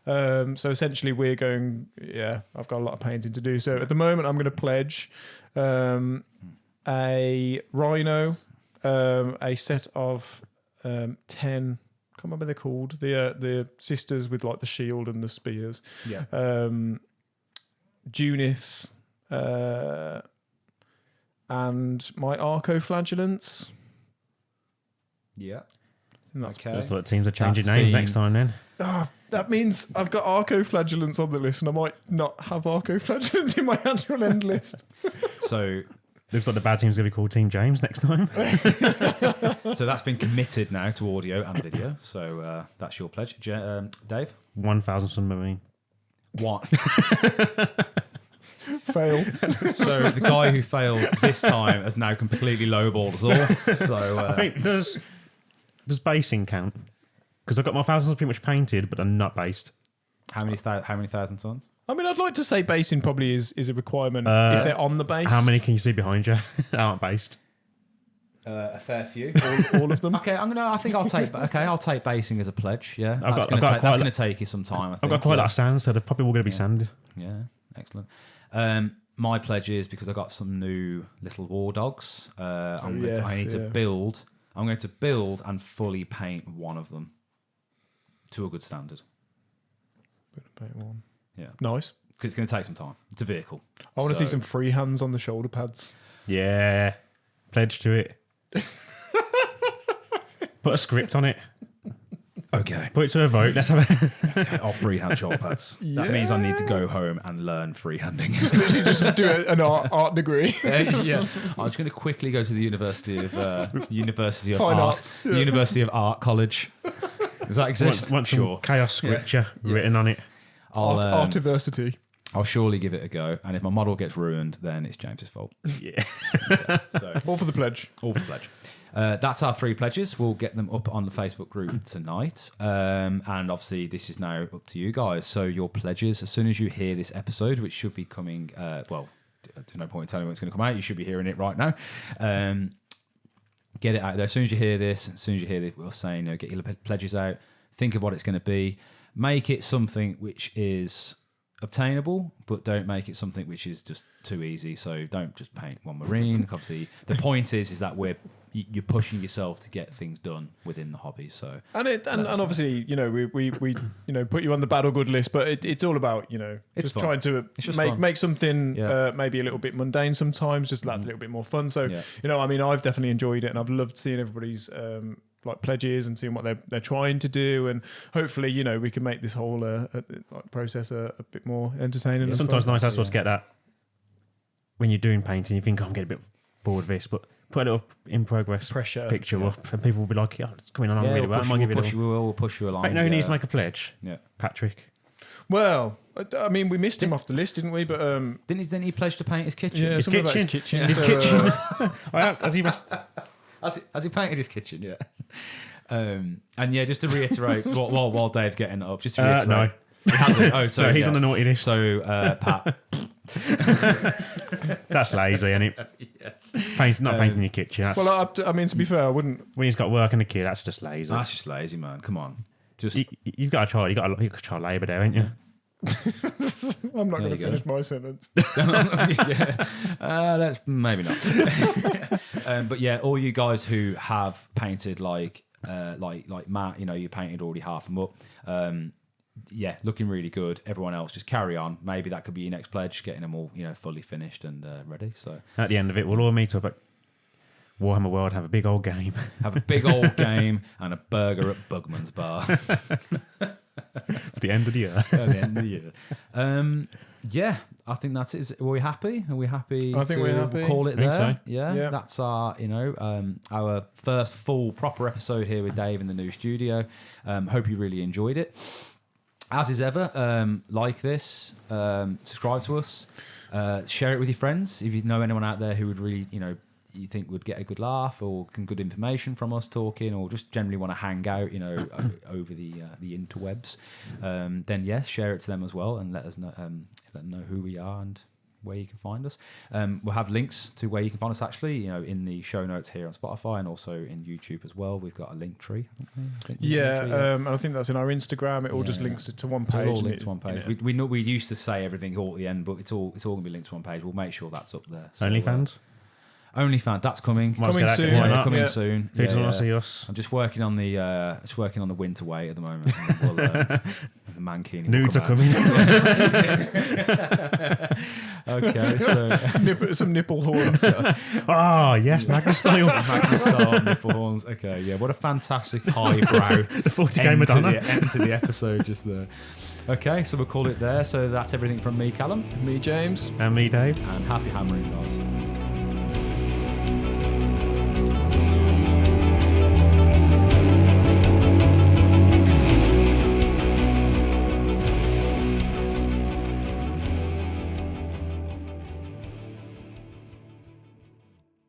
Yeah. So essentially, we're going. Yeah, I've got a lot of painting to do. So at the moment, I'm going to pledge a Rhino, a set of 10. Can't remember what they're called. The sisters with like the shield and the spears. Yeah. Junith, and my Arco-Flagellants. Yeah. Okay. I thought teams are changing names next time then. That means I've got Arco-Flagellants on the list, and I might not have Arco-Flagellants in my actual end list. So. Looks like the bad team's going to be called Team James next time. So that's been committed now to audio and video. So that's your pledge. Dave? 1,000 Submarine. What? Fail. So the guy who failed this time has now completely lowballed us all. So I think, does basing count? Because I've got my 1,000s pretty much painted, but they're not based. How many 1,000 suns? I mean, I'd like to say basing probably is a requirement if they're on the base. How many can you see behind you that aren't based? A fair few. All of them. Okay, I'll take basing as a pledge. Yeah, that's going to take you some time. I think. I've got quite a lot of sands, so they're probably all going to be sanded. Yeah, excellent. My pledge is because I got some new little war dogs. I need to build. I'm going to build and fully paint one of them to a good standard. Paint one. Yeah. Nice. Because it's going to take some time. It's a vehicle. I want to see some free hands on the shoulder pads. Yeah. Pledge to it. Put a script on it. Okay. Put it to a vote. Let's have it. Okay, I'll freehand shoulder pads. Yeah. That means I need to go home and learn freehanding. Just literally do an art degree. Yeah. I was going to quickly go to the University of Fine Arts. Yeah. The University of Art College. Does that exist? Want some chaos scripture written on it. Artiversity. I'll surely give it a go, and if my model gets ruined, then it's James's fault. Yeah. So all for the pledge. All for the pledge. That's our 3 pledges. We'll get them up on the Facebook group tonight, and obviously this is now up to you guys. So your pledges, as soon as you hear this episode, which should be coming. Well, there's no point in telling you when it's going to come out. You should be hearing it right now. Get it out there. As soon as you hear this, we'll say, get your pledges out. Think of what it's going to be. Make it something which is obtainable, but don't make it something which is just too easy. So don't just paint one marine. Obviously, the point is that you're pushing yourself to get things done within the hobby. So and obviously, we put you on the battle good list, but it's all about it's just trying to make something maybe a little bit mundane sometimes, just a little bit more fun. So I mean, I've definitely enjoyed it, and I've loved seeing everybody's pledges and seeing what they're trying to do, and hopefully we can make this whole process a bit more entertaining. Sometimes it's nice to get that when you're doing painting, you think I'm getting a bit bored of this, but put a little in progress picture up, and people will be like, it's coming along really well. We'll push you along. But who needs to make a pledge? Yeah, Patrick. Well, I mean, we missed him off the list, didn't we? But didn't he pledge to paint his kitchen? Yeah, his kitchen. His kitchen. His kitchen. Has he painted his kitchen yet? And just to reiterate, while Dave's getting it up, just to reiterate, no, he hasn't. Oh, so he's on the naughty list. So Pat, that's lazy, isn't it? Yeah. Not painting your kitchen. I mean, to be fair, I wouldn't. When he's got work in the kid, that's just lazy. That's just lazy, man. Come on, you've got a child. You've got child labour there, haven't you? I'm not going to finish my sentence. That's maybe not. But yeah, all you guys who have painted like Matt, you painted already half them up. Looking really good. Everyone else, just carry on. Maybe that could be your next pledge, getting them all fully finished and ready. So at the end of it, we'll all meet up at Warhammer World, have a big old game. Have a big old game and a burger at Bugman's Bar. At the end of the year. At the end of the year. I think that's it. Are we happy? Are we happy? I think we're happy. We'll call it there. So. Yeah. That's our, our first full proper episode here with Dave in the new studio. Hope you really enjoyed it. As is ever, like this, subscribe to us, share it with your friends. If you know anyone out there who would really, you think would get a good laugh or some good information from us talking, or just generally want to hang out, over the interwebs, then yes, share it to them as well and let them know who we are and where you can find us. We'll have links to where you can find us actually, in the show notes here on Spotify and also in YouTube as well. We've got a link tree. And I think that's in our Instagram. It all just links to one page. All linked to one page. We used to say everything all at the end, but it's all going to be linked to one page. We'll make sure that's up there. So, OnlyFans? OnlyFans, that's coming. Coming soon. Coming soon. Who doesn't want to see us? I'm just working on the winter weight at the moment. The mankini. Nudes are coming. Okay, so some nipple horns. Yes, Magnus style. Magnus style nipple horns. Okay, yeah, what a fantastic highbrow the 40k Madonna end to the episode just there. Okay, so we'll call it there. So that's everything from me, Callum. Me, James. And me, Dave. And happy hammering, guys.